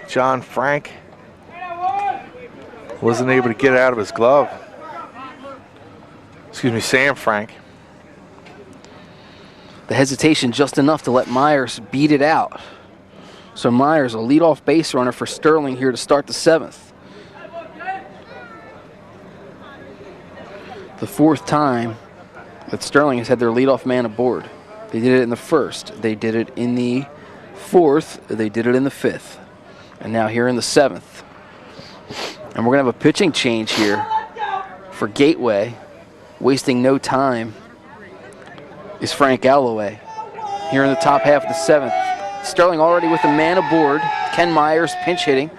John Frank wasn't able to get it out of his glove. Excuse me, Sam Frank. The hesitation just enough to let Myers beat it out. So Myers, a leadoff base runner for Sterling here to start the 7th. The 4th time that Sterling has had their leadoff man aboard. They did it in the 1st. They did it in the 4th. They did it in the 5th. And now here in the 7th. And we're going to have a pitching change here for Gateway. Wasting no time is Frank Alloway. Here in the top half of the 7th. Sterling already with a man aboard. Ken Myers pinch hitting,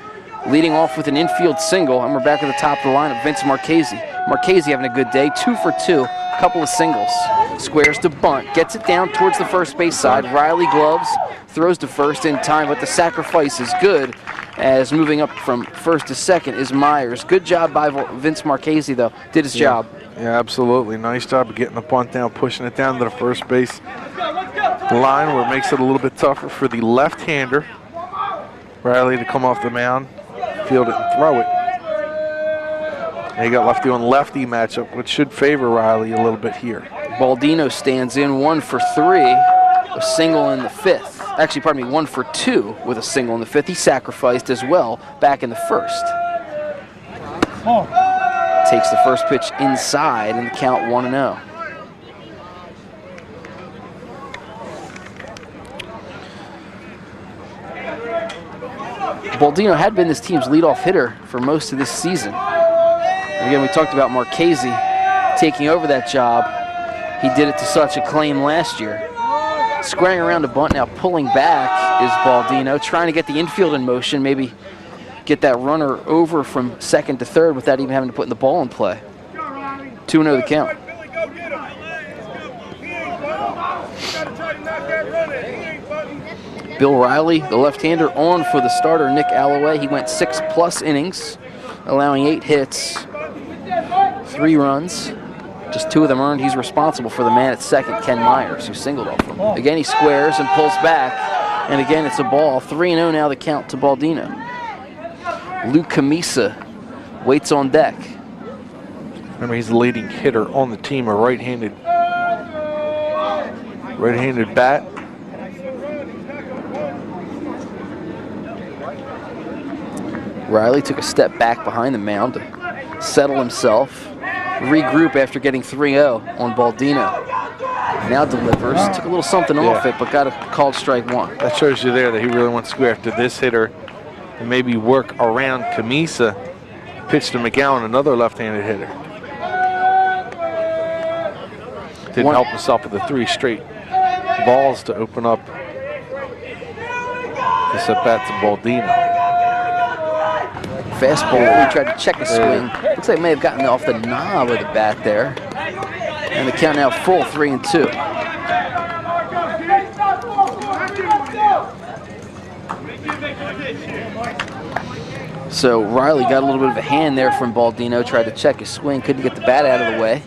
leading off with an infield single. And we're back at the top of the lineup. Vince Marchese. Marchese having a good day. 2 for 2. A couple of singles. Squares to bunt. Gets it down towards the first base side. Riley gloves. Throws to first in time, but the sacrifice is good. As moving up from 1st to 2nd is Myers. Good job by Vince Marchese, though. Did his job. Yeah, absolutely. Nice job of getting the bunt down, pushing it down to the first base line where it makes it a little bit tougher for the left-hander, Riley, to come off the mound, field it and throw it. And you got lefty on lefty matchup, which should favor Riley a little bit here. Baldino stands in 1 for 3, a single in the 5th. Actually, pardon me, 1 for 2 with a single in the 5th. He sacrificed as well back in the 1st. Takes the first pitch inside and the count 1-0. Baldino had been this team's leadoff hitter for most of this season. And again, we talked about Marchese taking over that job. He did it to such acclaim last year. Squaring around to bunt, now pulling back is Baldino, trying to get the infield in motion, maybe get that runner over from 2nd to 3rd without even having to put the ball in play. 2-0 the count. Bill Riley, the left-hander, on for the starter, Nick Alloway. He went 6+ innings, allowing 8 hits, 3 runs. Just 2 of them earned. He's responsible for the man at 2nd, Ken Myers, who singled off him. Again, he squares and pulls back, and again, it's a ball. 3-0 now the count to Baldino. Luke Camisa waits on deck. Remember, he's the leading hitter on the team, a right-handed bat. Riley took a step back behind the mound to settle himself, regroup after getting 3-0 on Baldino. Now delivers, took a little something off it, but got a called strike 1. That shows you there that he really wants to go after this hitter and maybe work around Camisa Pitch to McGOWAN, another left-handed hitter. Didn't help himself with the 3 straight balls to open up this at-bat to Baldino. Fastball, he tried to check a swing. Looks like he may have gotten off the knob of the bat there. And the count now full, 3-2. So Riley got a little bit of a hand there from Baldino, tried to check his swing, couldn't get the bat out of the way.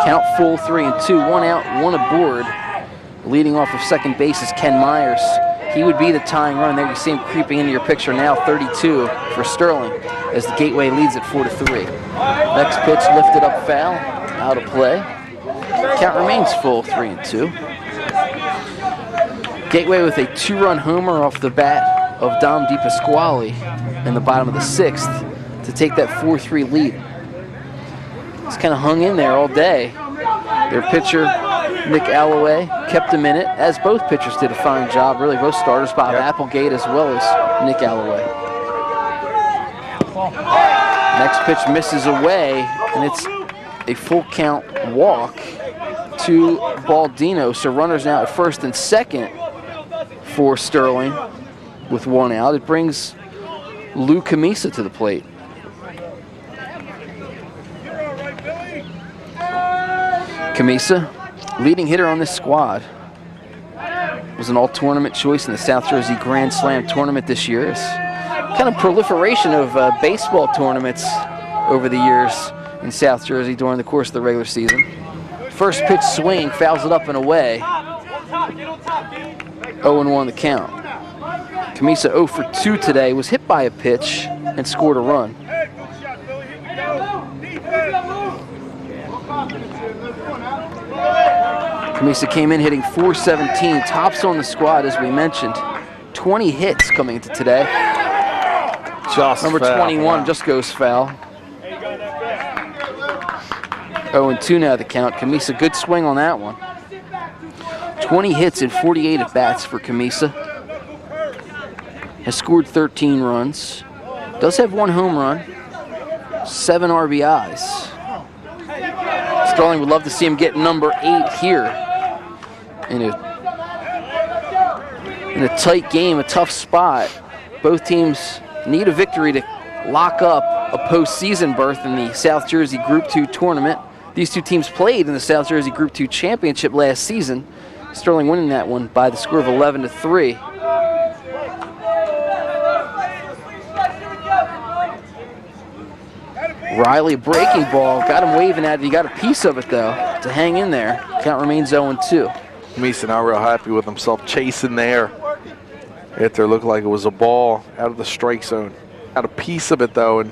Count full, 3-2, 1 out, 1 aboard. Leading off of second base is Ken Myers. He would be the tying run there. You see him creeping into your picture now, 32 for Sterling, as the Gateway leads at 4-3. Next pitch lifted up foul, out of play. Count remains full, 3-2. Gateway with a 2-run homer off the bat of Dom DePASQUALE in the bottom of the 6th to take that 4-3 lead. It's kind of hung in there all day. Their pitcher, Nick Alloway, kept him in it, as both pitchers did a fine job. Really, both starters, Bob Applegate as well as Nick Alloway. Next pitch misses away, and it's a full count walk to Baldino. So runners now at first and second for Sterling with 1 out. It brings Lou Camisa to the plate. Camisa, leading hitter on this squad, was an all-tournament choice in the South Jersey Grand Slam tournament this year. It's kind of proliferation of baseball tournaments over the years in South Jersey during the course of the regular season. First pitch swing, fouls it up and away. 0-1 the count. Camisa 0 for 2 today, was hit by a pitch and scored a run. Camisa came in hitting .417, tops on the squad as we mentioned. 20 hits coming into today. Number 21 just goes foul. 0-2 now the count. Camisa, good swing on that one. 20 hits in 48 at-bats for Camisa. Has scored 13 runs. Does have 1 home run. 7 RBIs. Sterling would love to see him get number 8 here in a tight game, a tough spot. Both teams need a victory to lock up a postseason berth in the South Jersey Group 2 tournament. These two teams played in the South Jersey Group 2 championship last season. Sterling winning that one by the score of 11-3. Riley breaking ball, got him waving at it. He got a piece of it though to hang in there. Count remains 0-2. Camisa not real happy with himself, chasing there after it looked like it was a ball out of the strike zone. Got a piece of it though and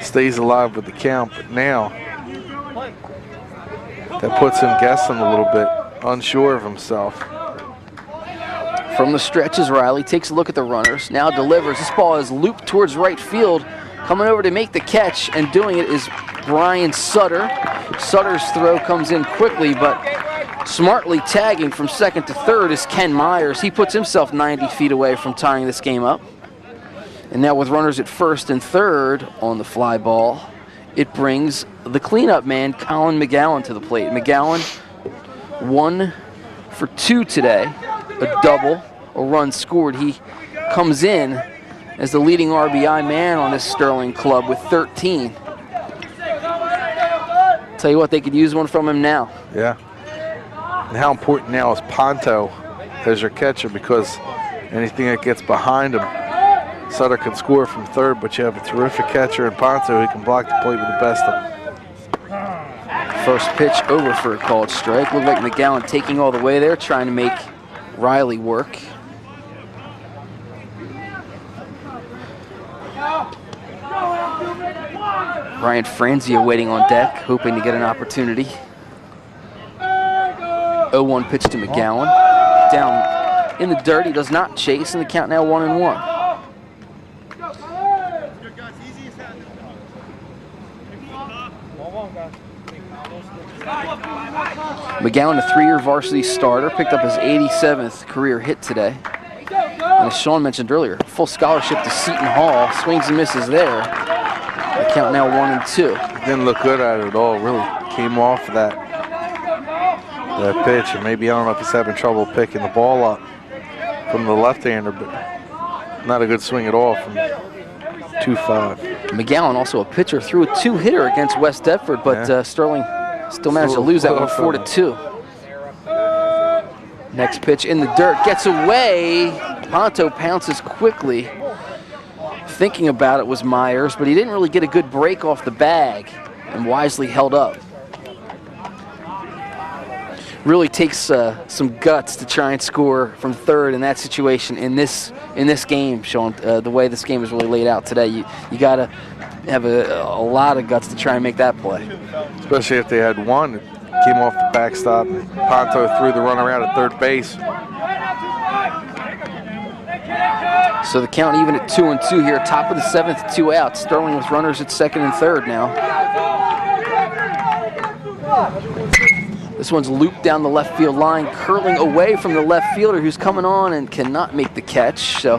stays alive with the count, but now that puts him guessing a little bit, unsure of himself. From the stretches, Riley takes a look at the runners, now delivers. This ball is looped towards right field. Coming over to make the catch and doing it is Brian Sutter. Sutter's throw comes in quickly, but smartly tagging from second to third is Ken Myers. He puts himself 90 feet away from tying this game up. And now with runners at first and third on the fly ball, it brings the cleanup man, Colin McGOWAN, to the plate. McGOWAN 1 for 2 today, a double, a run scored. He comes in as the leading RBI man on this Sterling club with 13. Tell you what, they could use one from him now. Yeah. And how important now is Ponto as your catcher, because anything that gets behind him, Sutter can score from third, but you have a terrific catcher in Ponto who can block the plate with the best of them. First pitch over for a called strike. Looked like McGOWAN taking all the way there, trying to make Riley work. Ryan Franzeo waiting on deck, hoping to get an opportunity. 0-1 pitch to McGOWAN. Down in the dirt, he does not chase, and the count now 1-1. McGOWAN, a 3-year varsity starter, picked up his 87th career hit today. And as Sean mentioned earlier, full scholarship to Seton Hall. Swings and misses there. The count now 1-2. Didn't look good at it at all. Really came off that pitch, and maybe I don't know if he's having trouble picking the ball up from the left-hander, but not a good swing at all from 2-5. McGOWAN, also a pitcher, threw a two-hitter against West Deptford, but Sterling still managed to lose that one 4-2. Next pitch in the dirt, gets away. Ponto pounces quickly. Thinking about it was Myers, but he didn't really get a good break off the bag and wisely held up. Really takes some guts to try and score from third in that situation in this game, Sean. The way this game is really laid out today, you got to have a lot of guts to try and make that play. Especially if they had one. It came off the backstop. Ponto threw the runner out at third base. So the count even at 2-2 here. Top of the seventh, 2 outs. Sterling with runners at second and third now. This one's looped down the left field line, curling away from the left fielder who's coming on and cannot make the catch. So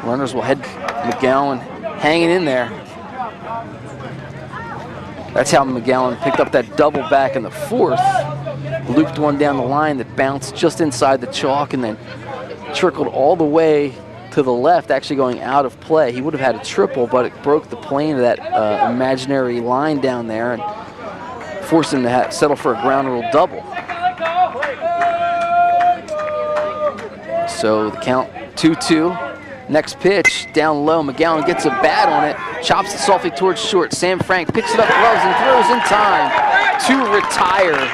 runners will head McGOWAN hanging in there. That's how McGOWAN picked up that double back in the fourth. Looped one down the line that bounced just inside the chalk and then trickled all the way to the left, actually going out of play. He would have had a triple, but it broke the plane of that imaginary line down there and forced him to settle for a ground rule double. So the count 2-2. Next pitch, down low. McGOWAN gets a bat on it, chops it softly towards short. Sam Frank picks it up, gloves, and throws in time to retire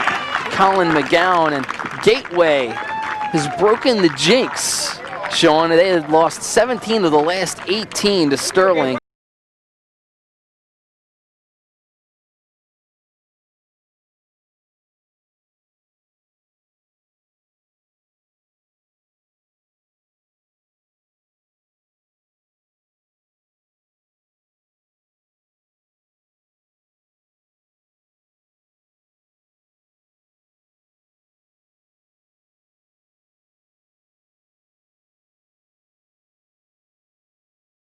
Colin McGOWAN. And Gateway has broken the jinx, Sean. They had lost 17 of the last 18 to Sterling.